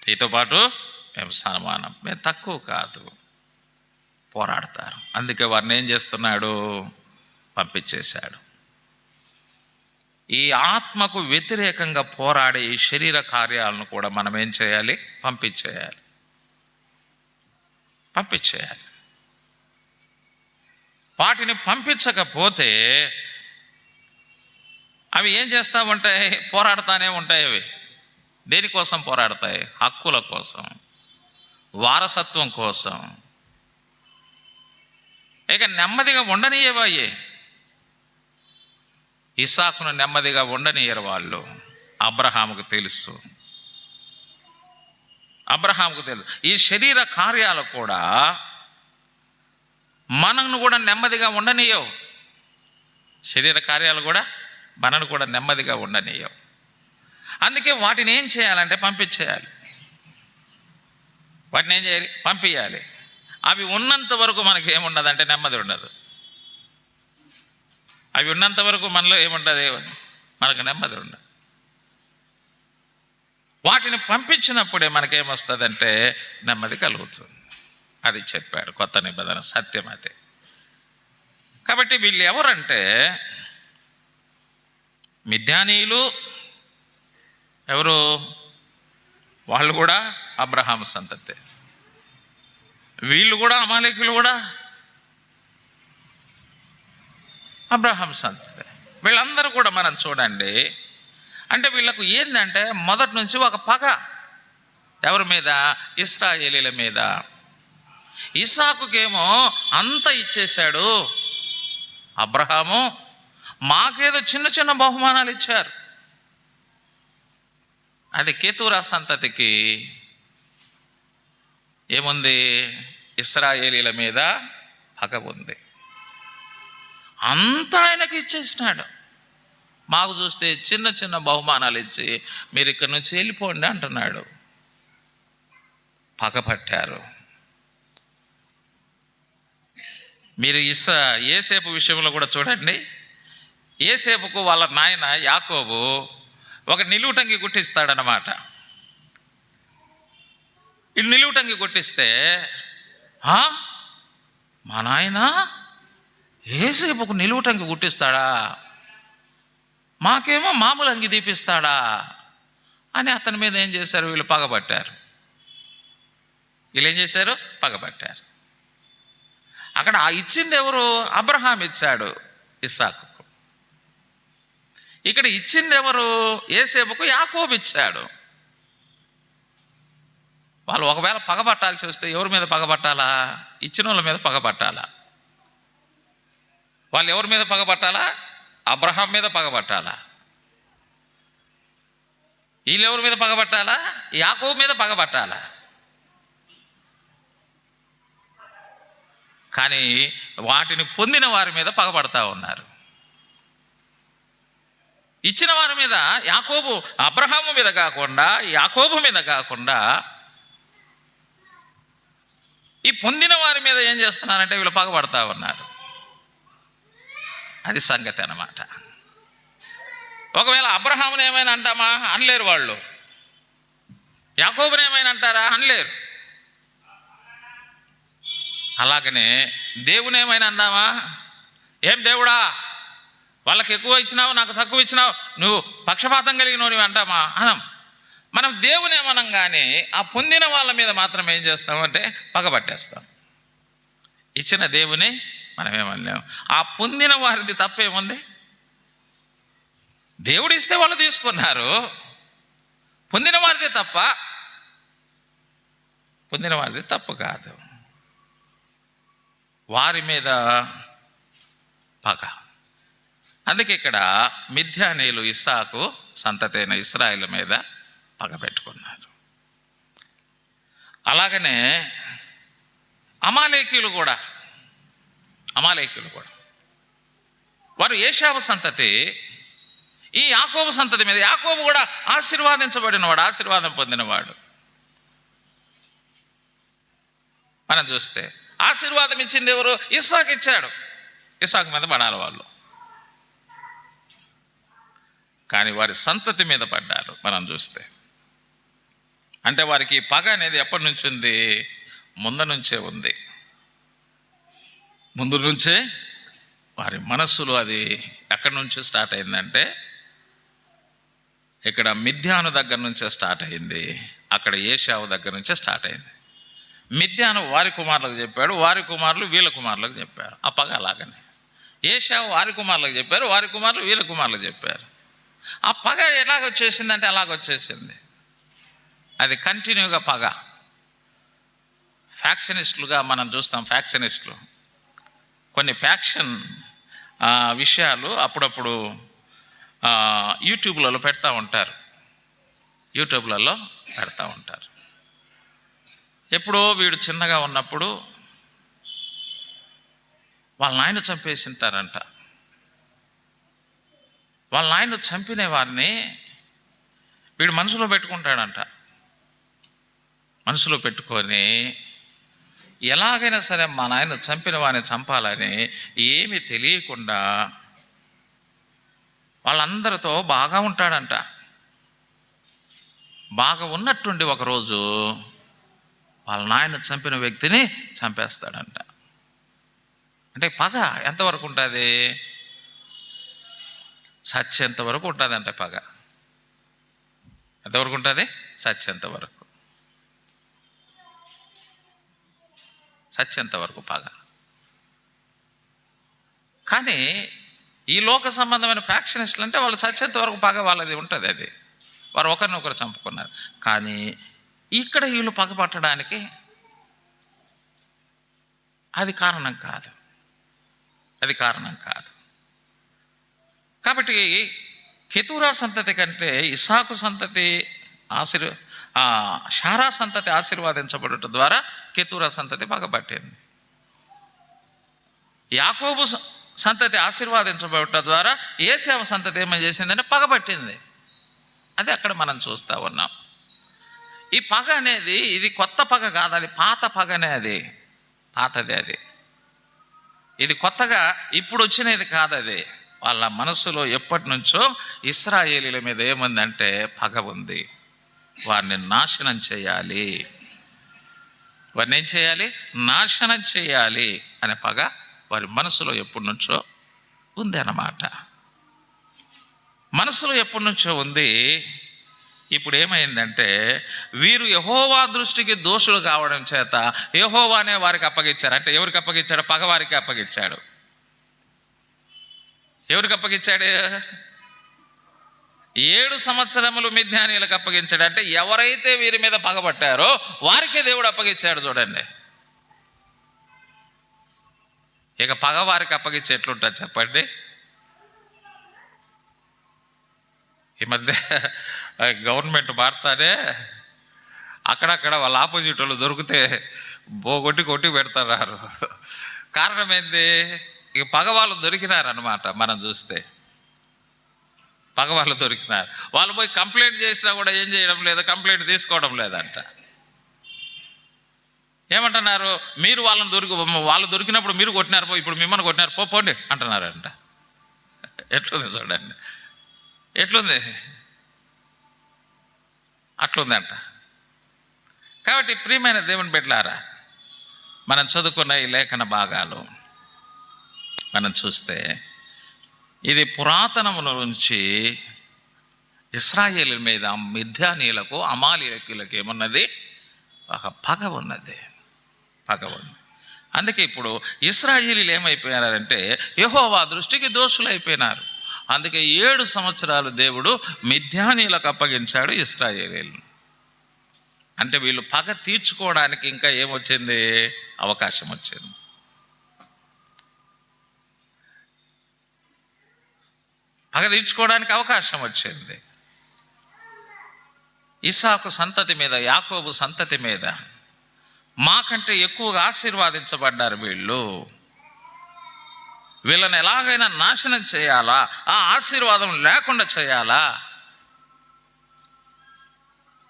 నీతో పాటు మేము సమానం, మేము తక్కువ కాదు. పోరాడతారు. అందుకే వారిని ఏం చేస్తున్నాడు? పంపించేశాడు. ఈ ఆత్మకు వ్యతిరేకంగా పోరాడే ఈ శరీర కార్యాలను కూడా మనం ఏం చేయాలి? పంపించేయాలి. వాటిని పంపించకపోతే అవి ఏం చేస్తూ ఉంటాయి? పోరాడుతూనే ఉంటాయి. అవి దేనికోసం పోరాడతాయి? హక్కుల కోసం, వారసత్వం కోసం. ఇక నెమ్మదిగా ఉండనీయవాయే. ఇస్సాకును నెమ్మదిగా ఉండనీయరు వాళ్ళు. అబ్రహాముకు తెలుసు. ఈ శరీర కార్యాలు కూడా మనను కూడా నెమ్మదిగా ఉండనీయవు. శరీర కార్యాలు కూడా మనను కూడా నెమ్మదిగా ఉండనీయవు. అందుకే వాటిని ఏం చేయాలంటే పంపించేయాలి. వాటిని ఏం చేయాలి? పంపించాలి. అవి ఉన్నంత వరకు మనకి ఏముండదంటే నెమ్మది ఉండదు. అవి ఉన్నంత వరకు మనలో ఏముండదు? మనకు నెమ్మది ఉండదు. వాటిని పంపించినప్పుడే మనకేమొస్తుందంటే నెమ్మది కలుగుతుంది. అది చెప్పాడు కొత్త నిబంధన సత్యం అదే. కాబట్టి వీళ్ళు ఎవరంటే మిద్యానీయులు. ఎవరు వాళ్ళు? కూడా అబ్రహాము సంతతి. వీళ్ళు కూడా అమాలేకులు కూడా అబ్రహాము సంతతి. వీళ్ళందరూ కూడా మనం చూడండి, అంటే వీళ్ళకు ఏంటంటే మొదటి నుంచి ఒక పగ. ఎవరి మీద? ఇశ్రాయేలీల మీద. ఇస్సాకుకేమో అంత ఇచ్చేశాడు అబ్రహాము, మాకేదో చిన్న చిన్న బహుమానాలు ఇచ్చారు. అది కేతురా సంతతికి ఏముంది? ఇశ్రాయేలీల మీద పగ ఉంది. అంతా ఆయనకి ఇచ్చేసినాడు. మాకు చూస్తే చిన్న చిన్న బహుమానాలు ఇచ్చి మీరు ఇక్కడి నుంచి వెళ్ళిపోండి అంటున్నాడు. పగపట్టారు. మీరు యోసేపు విషయంలో కూడా చూడండి. యోసేపుకు వాళ్ళ నాయన యాకోబు ఒక నిలువుటంగి కుట్టిస్తాడనమాట. ఈ నిలువుటంగి కుట్టిస్తే మా నాయన యోసేపుకు నిలువుటంగి కుట్టిస్తాడా, మాకేమో మామూలు అంగి తీపిస్తాడా అని అతని మీద ఏం చేశారు? వీళ్ళు పగబట్టారు. పగబట్టారు. అక్కడ ఇచ్చింది ఎవరు? అబ్రహాం ఇచ్చాడు ఇస్సాకుకు. ఇక్కడ ఇచ్చింది ఎవరు? యోసేపుకు యాకోబు ఇచ్చాడు. వాళ్ళు ఒకవేళ పగబట్టాల్సి వస్తే ఎవరి మీద పగబట్టాలా? ఇచ్చిన వాళ్ళ మీద పగబట్టాలా? వాళ్ళు ఎవరి మీద పగబట్టాలా? అబ్రహాం మీద పగబట్టాలా? వీళ్ళు ఎవరి మీద పగబట్టాలా? యాకోబు మీద పగబట్టాలా? కానీ వాటిని పొందిన వారి మీద పగబడతా ఉన్నారు. ఇచ్చిన వారి మీద యాకోబు, అబ్రహాము మీద కాకుండా, యాకోబు మీద కాకుండా ఈ పొందిన వారి మీద ఏం చేస్తున్నారంటే వీళ్ళు పగబడతా ఉన్నారు. అది సంగతి అన్నమాట. ఒకవేళ అబ్రహాముని ఏమైనా అంటామా? అనలేరు వాళ్ళు. యాకోబుని ఏమైనా అంటారా? అనలేరు. అలాగనే దేవుని ఏమైనా అన్నామా? ఏం దేవుడా వాళ్ళకి ఎక్కువ ఇచ్చినావు, నాకు తక్కువ ఇచ్చినావు, నువ్వు పక్షపాతం కలిగినవు నువ్వు అంటామా? అనం. మనం దేవుని ఏమనం కానీ ఆ పొందిన వాళ్ళ మీద మాత్రం ఏం చేస్తామంటే పగబట్టేస్తాం. ఇచ్చిన దేవుని మనం ఏమనలేము. ఆ పొందిన వారిది తప్పేముంది? దేవుడు ఇస్తే వాళ్ళు తీసుకున్నారు. పొందిన వారిది తప్ప, పొందిన వారిది తప్పు కాదు. వారి మీద పగ. అందుకే ఇక్కడ మిద్యానీయులు ఇస్సాకు సంతతైన ఇశ్రాయేలు మీద పగ పెట్టుకున్నారు. అలాగనే అమాలేకీయులు కూడా వారు ఏశావు సంతతి. ఈ యాకోబు సంతతి మీద, యాకోబు కూడా ఆశీర్వాదించబడినవాడు, ఆశీర్వాదం పొందినవాడు. మనం చూస్తే ఆశీర్వాదం ఇచ్చింది ఎవరు? ఇస్సాకు ఇచ్చాడు. ఇస్సాకు మీద పడాలి వాళ్ళు. కానీ వారి సంతతి మీద పడ్డారు. మనం చూస్తే అంటే వారికి పగ అనేది ఎప్పటి నుంచి ఉంది? ముందు నుంచే ఉంది. ముందు నుంచే వారి మనస్సులో అది ఎక్కడి నుంచి స్టార్ట్ అయిందంటే, ఇక్కడ మిద్యాను దగ్గర నుంచే స్టార్ట్ అయింది, అక్కడ ఏశావు దగ్గర నుంచే స్టార్ట్ అయింది. మిద్యాను వారి కుమారులకు చెప్పాడు, వారి కుమారులు వీళ్ళ కుమారులకు చెప్పారు. ఆ పగ అలాగనే ఏశావు వారి కుమారులకు చెప్పారు, వారి కుమారులు వీళ్ళ కుమారులకు చెప్పారు. ఆ పగ ఎలాగొచ్చేసిందంటే అలాగొచ్చేసింది. అది కంటిన్యూగా పగ. ఫ్యాక్షనిస్టులుగా మనం చూస్తాం. ఫ్యాక్షనిస్టులు కొన్ని ఫ్యాక్షన్ విషయాలు అప్పుడప్పుడు యూట్యూబ్లలో పెడతా ఉంటారు. ఎప్పుడో వీడు చిన్నగా ఉన్నప్పుడు వాళ్ళ నాయన చంపేసి ఉంటారంట. వాళ్ళ నాయన చంపిన వారిని వీడు మనసులో పెట్టుకుంటాడంట. మనసులో పెట్టుకొని ఎలాగైనా సరే మా నాయన చంపిన వాడిని చంపాలని ఏమీ తెలియకుండా వాళ్ళందరితో బాగా ఉంటాడంట. బాగా ఉన్నట్టుండి ఒకరోజు వాళ్ళ నాయన చంపిన వ్యక్తిని చంపేస్తాడంట. అంటే పగ ఎంతవరకు ఉంటుంది? చచ్చేంత వరకు ఉంటుందంట పగ. ఎంతవరకు ఉంటుంది? చచ్చేంత వరకు పగ. కానీ ఈ లోక సంబంధమైన ఫ్యాక్షనిస్టులు అంటే వాళ్ళు చచ్చేంత వరకు పగ వాళ్ళది ఉంటుంది. అది వారు ఒకరినొకరు చంపుకున్నారు. కానీ ఇక్కడ వీళ్ళు పగ పట్టడానికి అది కారణం కాదు. కాబట్టి కెతూరా సంతతి కంటే ఇస్సాకు సంతతి షారా సంతతి ఆశీర్వాదించబడుట ద్వారా కెతూరా సంతతి పగబట్టింది. యాకోబు సంతతి ఆశీర్వాదించబడుట ద్వారా ఏశావు సంతతి ఏమని చేసిందంటే పగబట్టింది. అది అక్కడ మనం చూస్తూ ఉన్నాం. ఈ పగ అనేది ఇది కొత్త పగ కాదు, అది పాత పగనే. అది పాతదే. ఇది కొత్తగా ఇప్పుడు వచ్చినది కాదు. అది వాళ్ళ మనసులో ఎప్పటి నుంచో ఇశ్రాయేలీల మీద ఏముందంటే పగ ఉంది. వారిని నాశనం చేయాలి, నాశనం చేయాలి అనే పగ వారి మనసులో ఎప్పటి నుంచో ఉంది అన్నమాట. మనసులో ఎప్పటి నుంచో ఉంది. ఇప్పుడు ఏమైందంటే వీరు యెహోవా దృష్టికి దోషులు కావడం చేత యెహోవానే వారికి అప్పగించారు. అంటే ఎవరికి అప్పగించాడు? పగ వారికి అప్పగించాడు. ఎవరికి అప్పగించాడు? 7 సంవత్సరములు మిద్యానీయులకు అప్పగించాడు. అంటే ఎవరైతే వీరి మీద పగబట్టారో వారికే దేవుడు అప్పగించాడు. చూడండి, ఇక పగ వారికి అప్పగించి ఎట్లుంటుంది చెప్పండి? ఈ మధ్య గవర్నమెంట్ మారుతానే అక్కడక్కడ వాళ్ళ ఆపోజిట్ వాళ్ళు దొరికితే కొట్టి పెడతారు. కారణం ఏంది? ఇక పగవాళ్ళు దొరికినారనమాట. మనం చూస్తే పగవాళ్ళు దొరికినారు. వాళ్ళు పోయి కంప్లైంట్ చేసినా కూడా ఏం చేయడం లేదు, కంప్లైంట్ తీసుకోవడం లేదంట. ఏమంటున్నారు? మీరు వాళ్ళు దొరికినప్పుడు మీరు కొట్టినారు, ఇప్పుడు మిమ్మల్ని కొట్టినారు, పోండి అంటున్నారంట. ఎట్లుంది చూడండి, ఎట్లుంది? అట్లుందంట. కాబట్టి ప్రియమైన దేవుని బిడ్డలారా, మనం చదువుకున్న ఈ లేఖన భాగాలు మనం చూస్తే ఇది పురాతనముల నుంచి ఇశ్రాయేలు మీద మిద్యానీయులకు అమాలేకీయులకు ఏమున్నది? ఒక పగ ఉంది. అందుకే ఇప్పుడు ఇశ్రాయేలీలు ఏమైపోయారంటే యెహోవా దృష్టికి దోషులైపోయినారు. అందుకే 7 సంవత్సరాలు దేవుడు మిద్యానీయులకు అప్పగించాడు ఇశ్రాయేలీయులను. అంటే వీళ్ళు పగ తీర్చుకోవడానికి ఇంకా ఏమొచ్చింది? అవకాశం వచ్చింది. పగ తీర్చుకోవడానికి అవకాశం వచ్చింది. ఇస్సాకు సంతతి మీద, యాకోబు సంతతి మీద మాకంటే ఎక్కువగా ఆశీర్వాదించబడ్డారు వీళ్ళని ఎలాగైనా నాశనం చేయాలా, ఆ ఆశీర్వాదం లేకుండా చేయాలా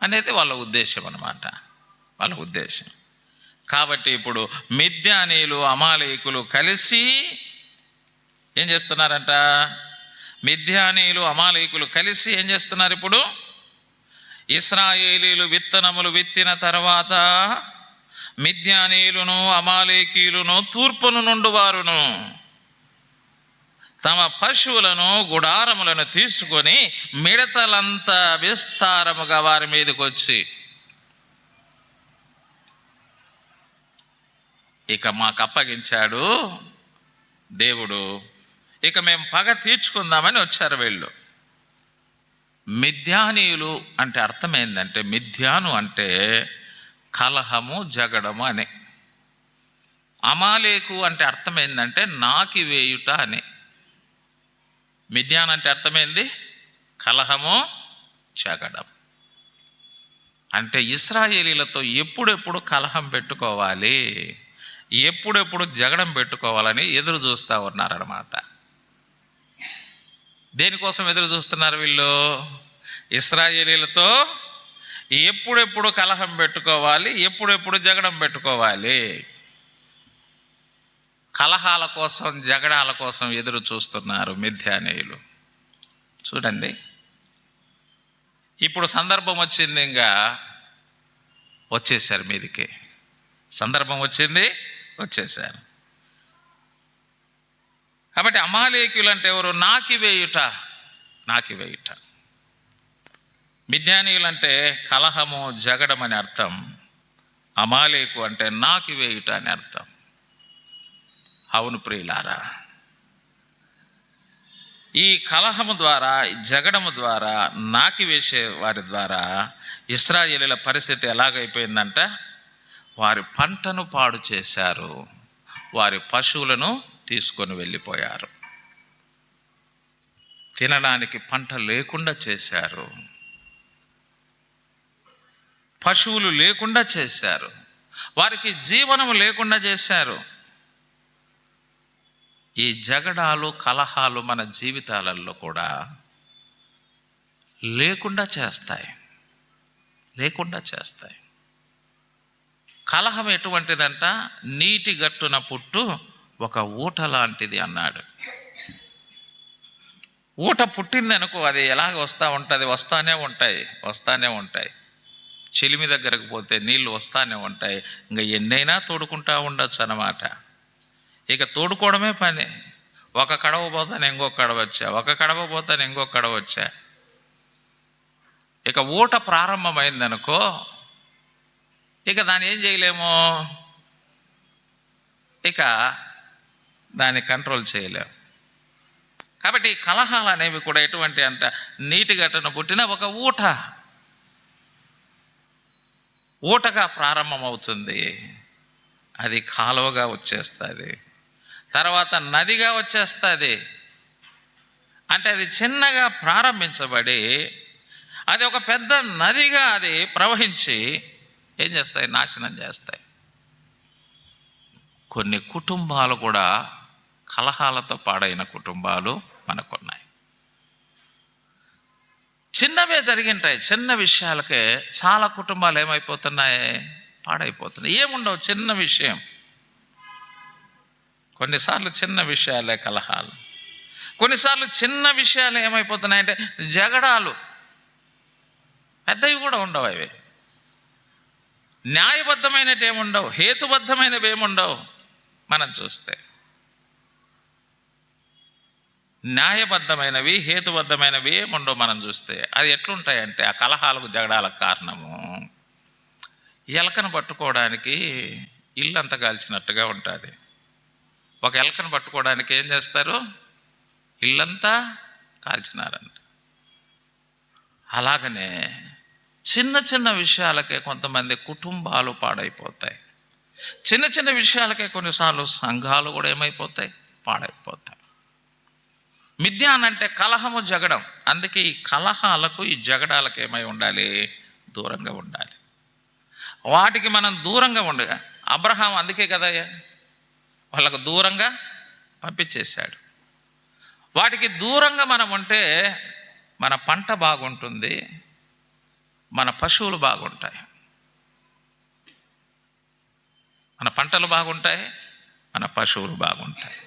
అనేది వాళ్ళ ఉద్దేశం అన్నమాట. వాళ్ళ ఉద్దేశం. కాబట్టి ఇప్పుడు మిద్యానీయులు అమాలేకులు కలిసి ఏం చేస్తున్నారంట? మిద్యానీయులు అమాలేకులు కలిసి ఏం చేస్తున్నారు? ఇప్పుడు ఇశ్రాయేలీలు విత్తనములు విత్తిన తర్వాత మిద్యానీయులను అమాలేకీయులను తూర్పును నుండి వారును తమ పశువులను గుడారములను తీసుకొని మిడతలంతా విస్తారముగా వారి మీదకి వచ్చి, ఇక మాకు అప్పగించాడు దేవుడు, ఇక మేము పగ తీర్చుకుందామని వచ్చారు వీళ్ళు. మిద్యానీయులు అంటే అర్థం ఏంటంటే, మిద్యాను అంటే కలహము జగడము అని. అమాలేకు అంటే అర్థం ఏంటంటే నాకి వేయుట అని. మిద్యాన్ అంటే అర్థమైంది కలహము జగడం. అంటే ఇశ్రాయేలీలతో ఎప్పుడెప్పుడు కలహం పెట్టుకోవాలి, ఎప్పుడెప్పుడు జగడం పెట్టుకోవాలని ఎదురు చూస్తూ ఉన్నారన్నమాట. దేనికోసం ఎదురు చూస్తున్నారు వీళ్ళు? ఇశ్రాయేలీలతో ఎప్పుడెప్పుడు కలహం పెట్టుకోవాలి, ఎప్పుడెప్పుడు జగడం పెట్టుకోవాలి. కలహాల కోసం, జగడాల కోసం ఎదురు చూస్తున్నారు మిద్యానీయులు. చూడండి, ఇప్పుడు సందర్భం వచ్చింది, ఇంకా వచ్చేసారు మీదికి. సందర్భం వచ్చింది, వచ్చేసారు. కాబట్టి అమాలేకులు అంటే ఎవరు? నాకి వేయుట. మిద్యానీయులు అంటే కలహము జగడం అని అర్థం. అమాలేకు అంటే నాకి వేయుట అని అర్థం. అవును ప్రియులారా, ఈ కలహము ద్వారా, జగడము ద్వారా, నాకి వేసే వారి ద్వారా ఇశ్రాయేలీల పరిస్థితి ఎలాగైపోయిందంట? వారి పంటను పాడు చేశారు, వారి పశువులను తీసుకొని వెళ్ళిపోయారు, తినడానికి పంట లేకుండా చేశారు, పశువులు లేకుండా చేశారు, వారికి జీవనము లేకుండా చేశారు. ఈ జగడాలు, కలహాలు మన జీవితాలలో కూడా లేకుండా చేస్తాయి. కలహం ఎటువంటిదంట? నీటి గట్టున పుట్టు ఒక ఊట లాంటిది అన్నాడు. ఊట పుట్టిందనుకో, అది ఎలాగ వస్తానే ఉంటాయి. చెలిమి దగ్గరకు పోతే నీళ్ళు వస్తానే ఉంటాయి. ఇంకా ఎన్నైనా తోడుకుంటూ ఉండొచ్చు అన్నమాట. ఇక తోడుకోవడమే పని. ఒక కడవ పోతాను ఇంకొక కడవ వచ్చా, ఒక కడవ పోతాను ఇంకొక కడవ వచ్చా. ఇక ఊట ప్రారంభమైందనుకో, ఇక దాన్ని ఏం చేయలేము, ఇక దాన్ని కంట్రోల్ చేయలేము. కాబట్టి కలహాలు అనేవి కూడా ఎటువంటి అంటే, నీటి గట్టున పుట్టిన ఒక ఊటగా ప్రారంభమవుతుంది. అది కాలువగా వచ్చేస్తుంది, తర్వాత నదిగా వచ్చేస్తుంది. అంటే అది చిన్నగా ప్రారంభించబడి అది ఒక పెద్ద నదిగా అది ప్రవహించి ఏం చేస్తాయి? నాశనం చేస్తాయి. కొన్ని కుటుంబాలు కూడా కలహాలతో పాడైన కుటుంబాలు మనకున్నాయి. చిన్నవే జరిగింటాయి, చిన్న విషయాలకే చాలా కుటుంబాలు ఏమైపోతున్నాయి? పాడైపోతున్నాయి. ఏముండవు, చిన్న విషయం. కొన్నిసార్లు చిన్న విషయాలే కలహాలు, కొన్నిసార్లు చిన్న విషయాలు ఏమైపోతున్నాయంటే జగడాలు. పెద్దవి కూడా ఉండవు, అవి న్యాయబద్ధమైనవి ఏముండవు, హేతుబద్ధమైనవి ఏముండవు. మనం చూస్తే న్యాయబద్ధమైనవి, హేతుబద్ధమైనవి ఏముండవు. మనం చూస్తే అది ఎట్లుంటాయంటే, ఆ కలహాలకు, జగడాలకు కారణము ఎలకను పట్టుకోవడానికి ఇల్లు అంతా కాల్చినట్టుగా ఉంటుంది. ఒక ఎలకను పట్టుకోవడానికి ఏం చేస్తారు? ఇల్లంతా కాల్చినారంట. అలాగనే చిన్న చిన్న విషయాలకే కొంతమంది కుటుంబాలు పాడైపోతాయి. చిన్న చిన్న విషయాలకే కొన్నిసార్లు సంఘాలు కూడా ఏమైపోతాయి? పాడైపోతాయి. మిద్యాన్ అంటే కలహము, జగడం. అందుకే ఈ కలహాలకు, ఈ జగడాలకు ఏమై ఉండాలి? దూరంగా ఉండాలి. వాటికి మనం దూరంగా ఉండగా, అబ్రహాం అందుకే కదా వాళ్ళకు దూరంగా పంపించేశాడు. వాటికి దూరంగా మనం ఉంటే మన పంట బాగుంటుంది, మన పశువులు బాగుంటాయి, మన పంటలు బాగుంటాయి, మన పశువులు బాగుంటాయి.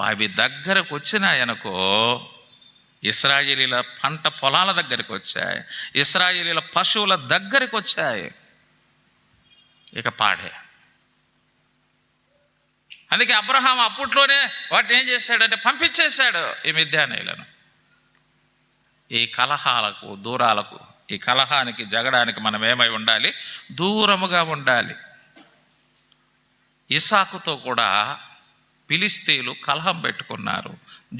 అవి దగ్గరకు వచ్చినాయనుకో ఇశ్రాయేలీల పంట పొలాల దగ్గరికి వచ్చాయి, ఇశ్రాయేలీల పశువుల దగ్గరికి వచ్చాయి. ఇక పాడే. అందుకే అబ్రహాం అప్పట్లోనే వాటిని ఏం చేశాడంటే పంపించేశాడు ఈ మిద్యానీయులను. ఈ కలహాలకు, దూరాలకు, ఈ కలహానికి, జగడానికి మనం ఏమై ఉండాలి? దూరముగా ఉండాలి. ఇస్సాకుతో కూడా ఫిలిష్తీయులు కలహం పెట్టుకున్నారు,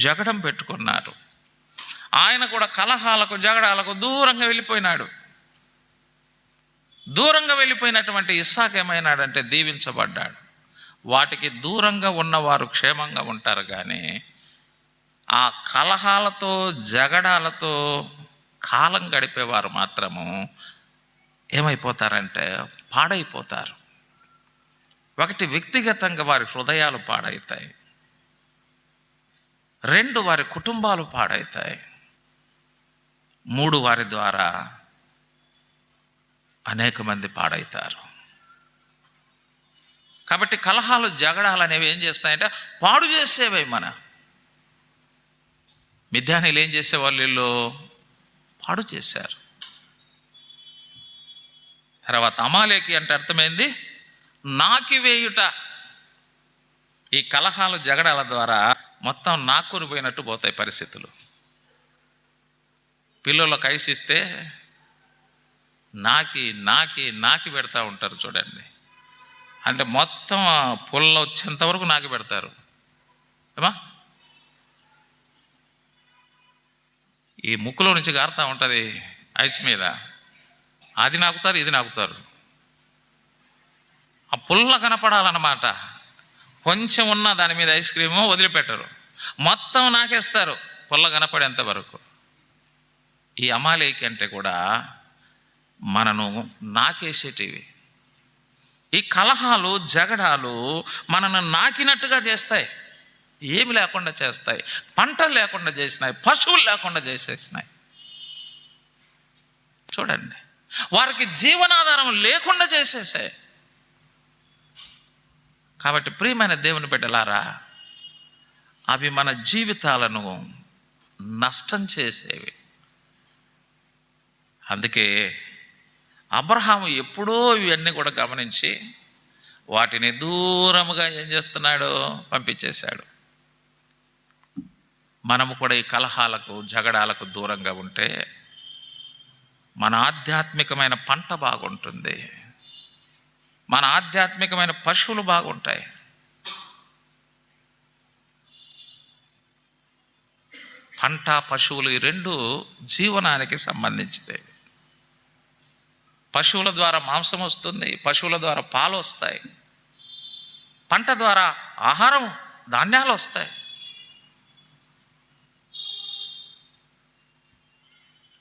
జగడం పెట్టుకున్నారు. ఆయన కూడా కలహాలకు, జగడాలకు దూరంగా వెళ్ళిపోయినాడు. దూరంగా వెళ్ళిపోయినటువంటి ఇస్సాకు ఏమైనాడంటే దీవించబడ్డాడు. వాటికి దూరంగా ఉన్నవారు క్షేమంగా ఉంటారు, కానీ ఆ కలహాలతో, జగడాలతో కాలం గడిపేవారు మాత్రము ఏమైపోతారంటే పాడైపోతారు. ఒకటి, వ్యక్తిగతంగా వారి హృదయాలు పాడవుతాయి. 2, వారి కుటుంబాలు పాడవుతాయి. 3, వారి ద్వారా అనేక మంది పాడవుతారు. కాబట్టి కలహాలు, జగడాలు అనేవి ఏం చేస్తాయంటే పాడు చేసేవి. మన మిద్యానీయులు ఏం చేసేవాళ్ళు? వీళ్ళు పాడు చేశారు. తర్వాత అమాలేకి అంటే అర్థమైంది నాకివేయుట. ఈ కలహాలు, జగడాల ద్వారా మొత్తం నాకుని పోయినట్టు పోతాయి పరిస్థితులు. పిల్లలకు ఐసిస్తే నాకి పెడతా ఉంటారు చూడండి. అంటే మొత్తం పుల్ల వచ్చేంత వరకు నాకి పెడతారు. ఏమా ఈ ముక్కులో నుంచి గారుతూ ఉంటుంది ఐస్ మీద, అది నాకుతారు, ఇది నాకుతారు. ఆ పుల్ల కనపడాలన్నమాట. కొంచెం ఉన్న దాని మీద ఐస్ క్రీము వదిలిపెట్టరు, మొత్తం నాకేస్తారు పుల్ల కనపడేంత వరకు. ఈ అమాలేకి అంటే కూడా మనను నాకేసేటివి. ఈ కలహాలు, జగడాలు మనను నాకినట్టుగా చేస్తాయి, ఏమి లేకుండా చేస్తాయి, పంటలు లేకుండా చేసినాయి, పశువులు లేకుండా చేసేసినాయి. చూడండి, వారికి జీవనాధారం లేకుండా చేసేసాయి. కాబట్టి ప్రియమైన దేవుని బిడ్డలారా, అవి మన జీవితాలను నష్టం చేసేవి. అందుకే అబ్రహాము ఎప్పుడో ఇవన్నీ కూడా గమనించి వాటిని దూరముగా ఏం చేస్తున్నాడు? పంపించేశాడు. మనము కూడా ఈ కలహాలకు, జగడాలకు దూరంగా ఉంటే మన ఆధ్యాత్మికమైన పంట బాగుంటుంది, మన ఆధ్యాత్మికమైన పశువులు బాగుంటాయి. పంట, పశువులు ఈ 2 జీవనానికి సంబంధించినవి. పశువుల ద్వారా మాంసం వస్తుంది, పశువుల ద్వారా పాలు వస్తాయి. పంట ద్వారా ఆహారం, ధాన్యాలు వస్తాయి.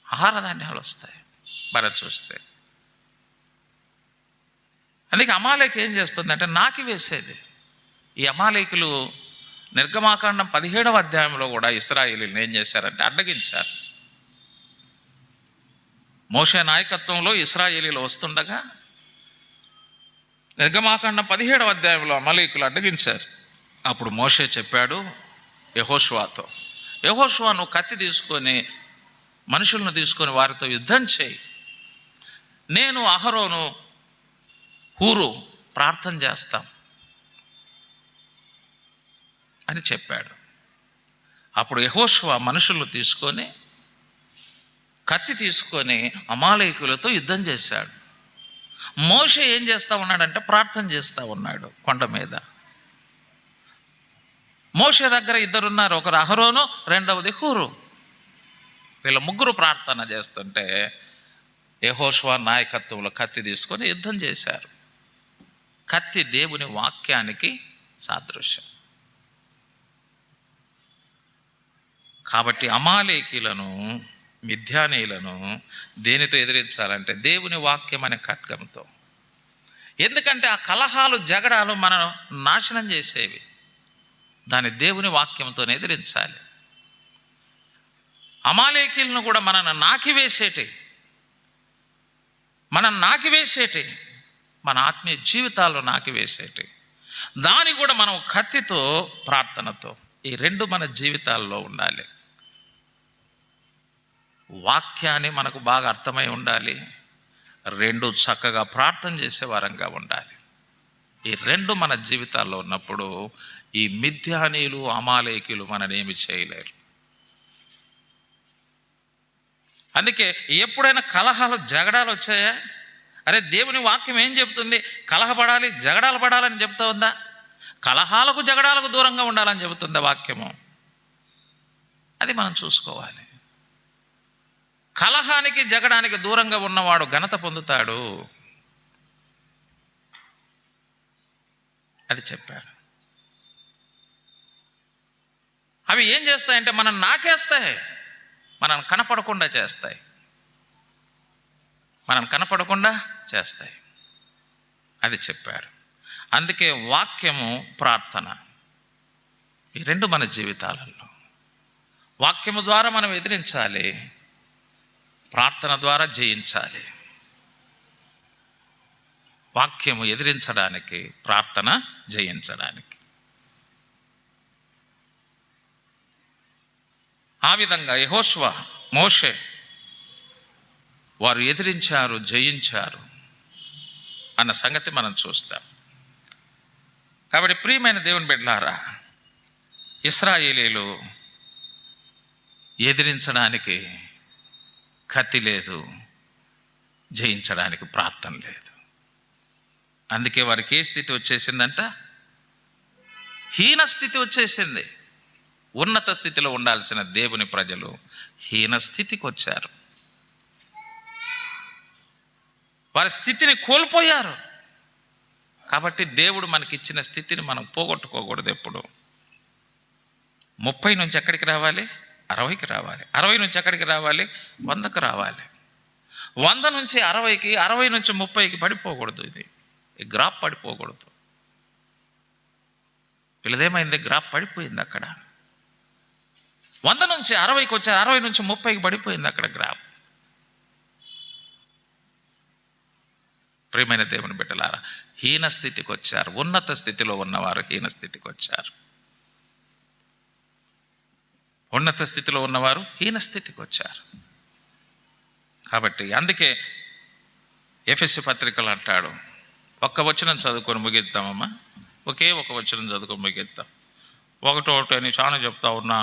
ఆహార ధాన్యాలు వస్తాయి మనం చూస్తే. అందుకే అమాలేకి ఏం చేస్తుందంటే నాకి వేసేది. ఈ అమాలేకులు నిర్గమాకాండం 17వ అధ్యాయంలో కూడా ఇశ్రాయేలీయులను ఏం చేశారంటే అడ్డగించారు. మోషే నాయకత్వంలో ఇశ్రాయేలీయులు వస్తుండగా నిర్గమాకాండం 17వ అధ్యాయంలో అమాలేకులు అడ్డగించారు. అప్పుడు మోషే చెప్పాడు యెహోషువతో, యెహోషువ నువ్వు కత్తి తీసుకొని మనుషులను తీసుకొని వారితో యుద్ధం చేయి, నేను అహరోను హూరు ప్రార్థన చేస్తాం అని చెప్పాడు. అప్పుడు యెహోషువ మనుషులను తీసుకొని కత్తి తీసుకొని అమాలేకులతో యుద్ధం చేశాడు. మోషే ఏం చేస్తూ ఉన్నాడంటే ప్రార్థన చేస్తూ ఉన్నాడు కొండ మీద. మోషే దగ్గర 2 ఉన్నారు, ఒకరు అహరోను, రెండవది హూరు. వీళ్ళ 3 ప్రార్థన చేస్తుంటే యెహోషువ నాయకత్వంలో కత్తి తీసుకొని యుద్ధం చేశారు. కత్తి దేవుని వాక్యానికి సాదృశ్యం. కాబట్టి అమాలేకీలను, మిద్యానీయులను దేనితో ఎదిరించాలంటే దేవుని వాక్యం అనే ఖడ్గంతో. ఎందుకంటే ఆ కలహాలు, జగడాలు మనం నాశనం చేసేవి. దాన్ని దేవుని వాక్యంతో ఎదిరించాలి. అమాలేకీలను కూడా మనల్ని నాకివేసేటి, మన ఆత్మీయ జీవితాల్లో నాకివేసేటి, దాన్ని కూడా మనం కత్తితో, ప్రార్థనతో, ఈ 2 మన జీవితాల్లో ఉండాలి. వాక్యాన్ని మనకు బాగా అర్థమై ఉండాలి. 2 చక్కగా ప్రార్థన చేసే వారంగా ఉండాలి. ఈ 2 మన జీవితాల్లో ఉన్నప్పుడు ఈ మిథ్యానీయులు అమాలేకీయులు మనని ఏమి చేయలేరు. అందుకే ఎప్పుడైనా కలహాలు జగడాలు వచ్చాయా? అరే, దేవుని వాక్యం ఏం చెబుతుంది? కలహపడాలి, జగడాలు పడాలని చెబుతా ఉందా? కలహాలకు జగడాలకు దూరంగా ఉండాలని చెబుతుందా వాక్యము? అది మనం చూసుకోవాలి. కలహానికి జగడానికి దూరంగా ఉన్నవాడు ఘనత పొందుతాడు, అది చెప్పాడు. అవి ఏం చేస్తాయంటే మనం నాకేస్తాయి, మనం కనపడకుండా చేస్తాయి, మనం కనపడకుండా చేస్తాయి, అది చెప్పాడు. అందుకే వాక్యము, ప్రార్థన, ఈ 2 మన జీవితాలలో. వాక్యము ద్వారా మనం ఎదిరించాలి, ప్రార్థన ద్వారా జయించాలి. వాక్యము ఎదిరించడానికి, ప్రార్థన జయించడానికి. ఆ విధంగా యెహోషువ, మోషే వారు ఎదిరించారు, జయించారు అన్న సంగతి మనం చూస్తాం. కాబట్టి ప్రియమైన దేవుని బిడ్డలారా, ఇశ్రాయేలీలు ఎదిరించడానికి కత్తి లేదు, జయించడానికి ప్రార్థన లేదు. అందుకే వారికి ఏ స్థితి వచ్చేసిందంట? హీన స్థితి వచ్చేసింది. ఉన్నత స్థితిలో ఉండాల్సిన దేవుని ప్రజలు హీన స్థితికి వచ్చారు. వారి స్థితిని కోల్పోయారు. కాబట్టి దేవుడు మనకిచ్చిన స్థితిని మనం పోగొట్టుకోకూడదు. ఎప్పుడు 30 నుంచి ఎక్కడికి రావాలి? 60కి రావాలి. 60 నుంచి ఎక్కడికి రావాలి? 100కి రావాలి. 100 నుంచి 60కి, 60 నుంచి 30కి పడిపోకూడదు. ఇది గ్రాఫ్ పడిపోకూడదు. వీళ్ళదేమైంది? గ్రాఫ్ పడిపోయింది అక్కడ. 100 నుంచి 60కి వచ్చారు, 60 నుంచి 30కి పడిపోయింది అక్కడ గ్రాఫ్. ప్రియమైన దేవుని బిడ్డలారా, హీన స్థితికి వచ్చారు. ఉన్నత స్థితిలో ఉన్నవారు హీన స్థితికి వచ్చారు. ఉన్నత స్థితిలో ఉన్నవారు హీన స్థితికి వచ్చారు. కాబట్టి అందుకే ఎఫెసీ పత్రికలు అంటాడు, ఒక్క వచనం చదువుకొని ముగిద్దామమ్మా, ఒకే ఒక వచనం చదువుకొని ముగిద్దాం. ఒకటి అని చాలా చెప్తా ఉన్నా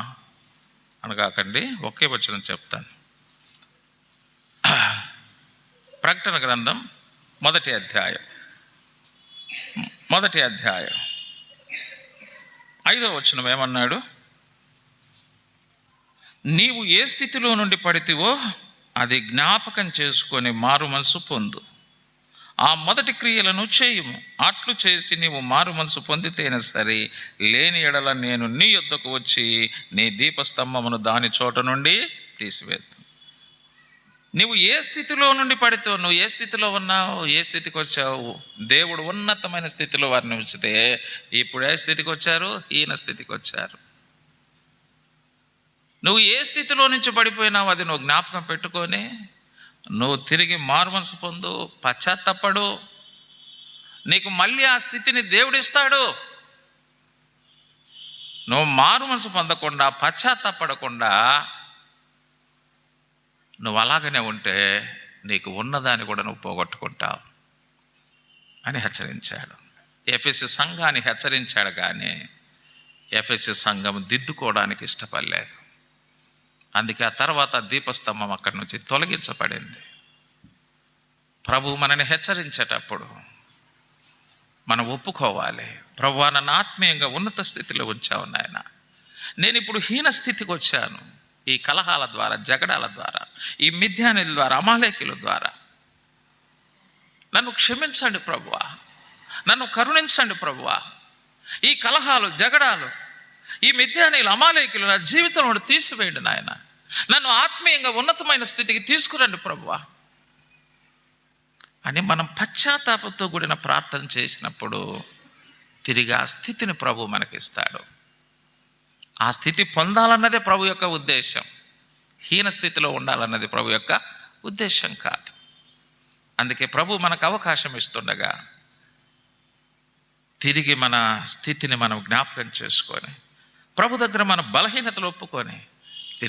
అనగాకండి, ఒకే వచనం చెప్తాను. ప్రకటన గ్రంథం 1వ అధ్యాయం 5వ వచనం ఏమన్నాడు? నీవు ఏ స్థితిలో నుండి పడితివో అది జ్ఞాపకం చేసుకొని మారు మనసు పొందు, ఆ మొదటి క్రియలను చేయుము. అట్లు చేసి నీవు మారు మనసు పొందితేనే సరే, లేని ఎడల నేను నీ యొద్దకు వచ్చి నీ దీపస్తంభమును దాని చోట నుండి తీసివేద్దు. నువ్వు ఏ స్థితిలో నుండి పడితే, నువ్వు ఏ స్థితిలో ఉన్నావు, ఏ స్థితికి వచ్చావు? దేవుడు ఉన్నతమైన స్థితిలో వారిని ఉంచితే ఇప్పుడు ఏ స్థితికి వచ్చారు? హీన స్థితికి వచ్చారు. నువ్వు ఏ స్థితిలో నుంచి పడిపోయినావు అది నువ్వు జ్ఞాపకం పెట్టుకొని నువ్వు తిరిగి మారుమనసు పొందు, పశ్చాత్తపడు. నీకు మళ్ళీ ఆ స్థితిని దేవుడిస్తాడు. నువ్వు మారుమనసు పొందకుండా, పశ్చాత్తపడకుండా నువ్వు అలాగనే ఉంటే నీకు ఉన్నదాన్ని కూడా నువ్వు పోగొట్టుకుంటావు అని హెచ్చరించాడు. ఎఫెసీ సంఘాన్ని హెచ్చరించాడు, కానీ ఎఫెసీ సంఘం దిద్దుకోవడానికి ఇష్టపడలేదు. అందుకే ఆ తర్వాత దీపస్తంభం అక్కడి నుంచి తొలగించబడింది. ప్రభు మనని హెచ్చరించేటప్పుడు మనం ఒప్పుకోవాలి, ప్రభువా నన్ను ఆత్మీయంగా ఉన్నత స్థితిలో ఉంచావు నాయన, నేను ఇప్పుడు హీన స్థితికి వచ్చాను. ఈ కలహాల ద్వారా, జగడాల ద్వారా, ఈ మిథ్యానుల ద్వారా, అమాలేకుల ద్వారా నన్ను క్షమించండి ప్రభువా, నన్ను కరుణించండి ప్రభువా. ఈ కలహాలు, జగడాలు, ఈ మిథ్యానీయులు, అమాలేకులు నా జీవితంలో తీసివేయండి నాయన. నన్ను ఆత్మీయంగా ఉన్నతమైన స్థితికి తీసుకురండి ప్రభువా అని మనం పశ్చాత్తాపంతో కూడిన ప్రార్థన చేసినప్పుడు తిరిగి ఆ స్థితిని ప్రభు మనకిస్తాడు. ఆ స్థితి పొందాలన్నదే ప్రభు యొక్క ఉద్దేశం. హీన స్థితిలో ఉండాలన్నది ప్రభు యొక్క ఉద్దేశం కాదు. అందుకే ప్రభు మనకు అవకాశం ఇస్తుండగా తిరిగి మన స్థితిని మనం జ్ఞాపకం చేసుకొని ప్రభు దగ్గర మన బలహీనతలు ఒప్పుకొని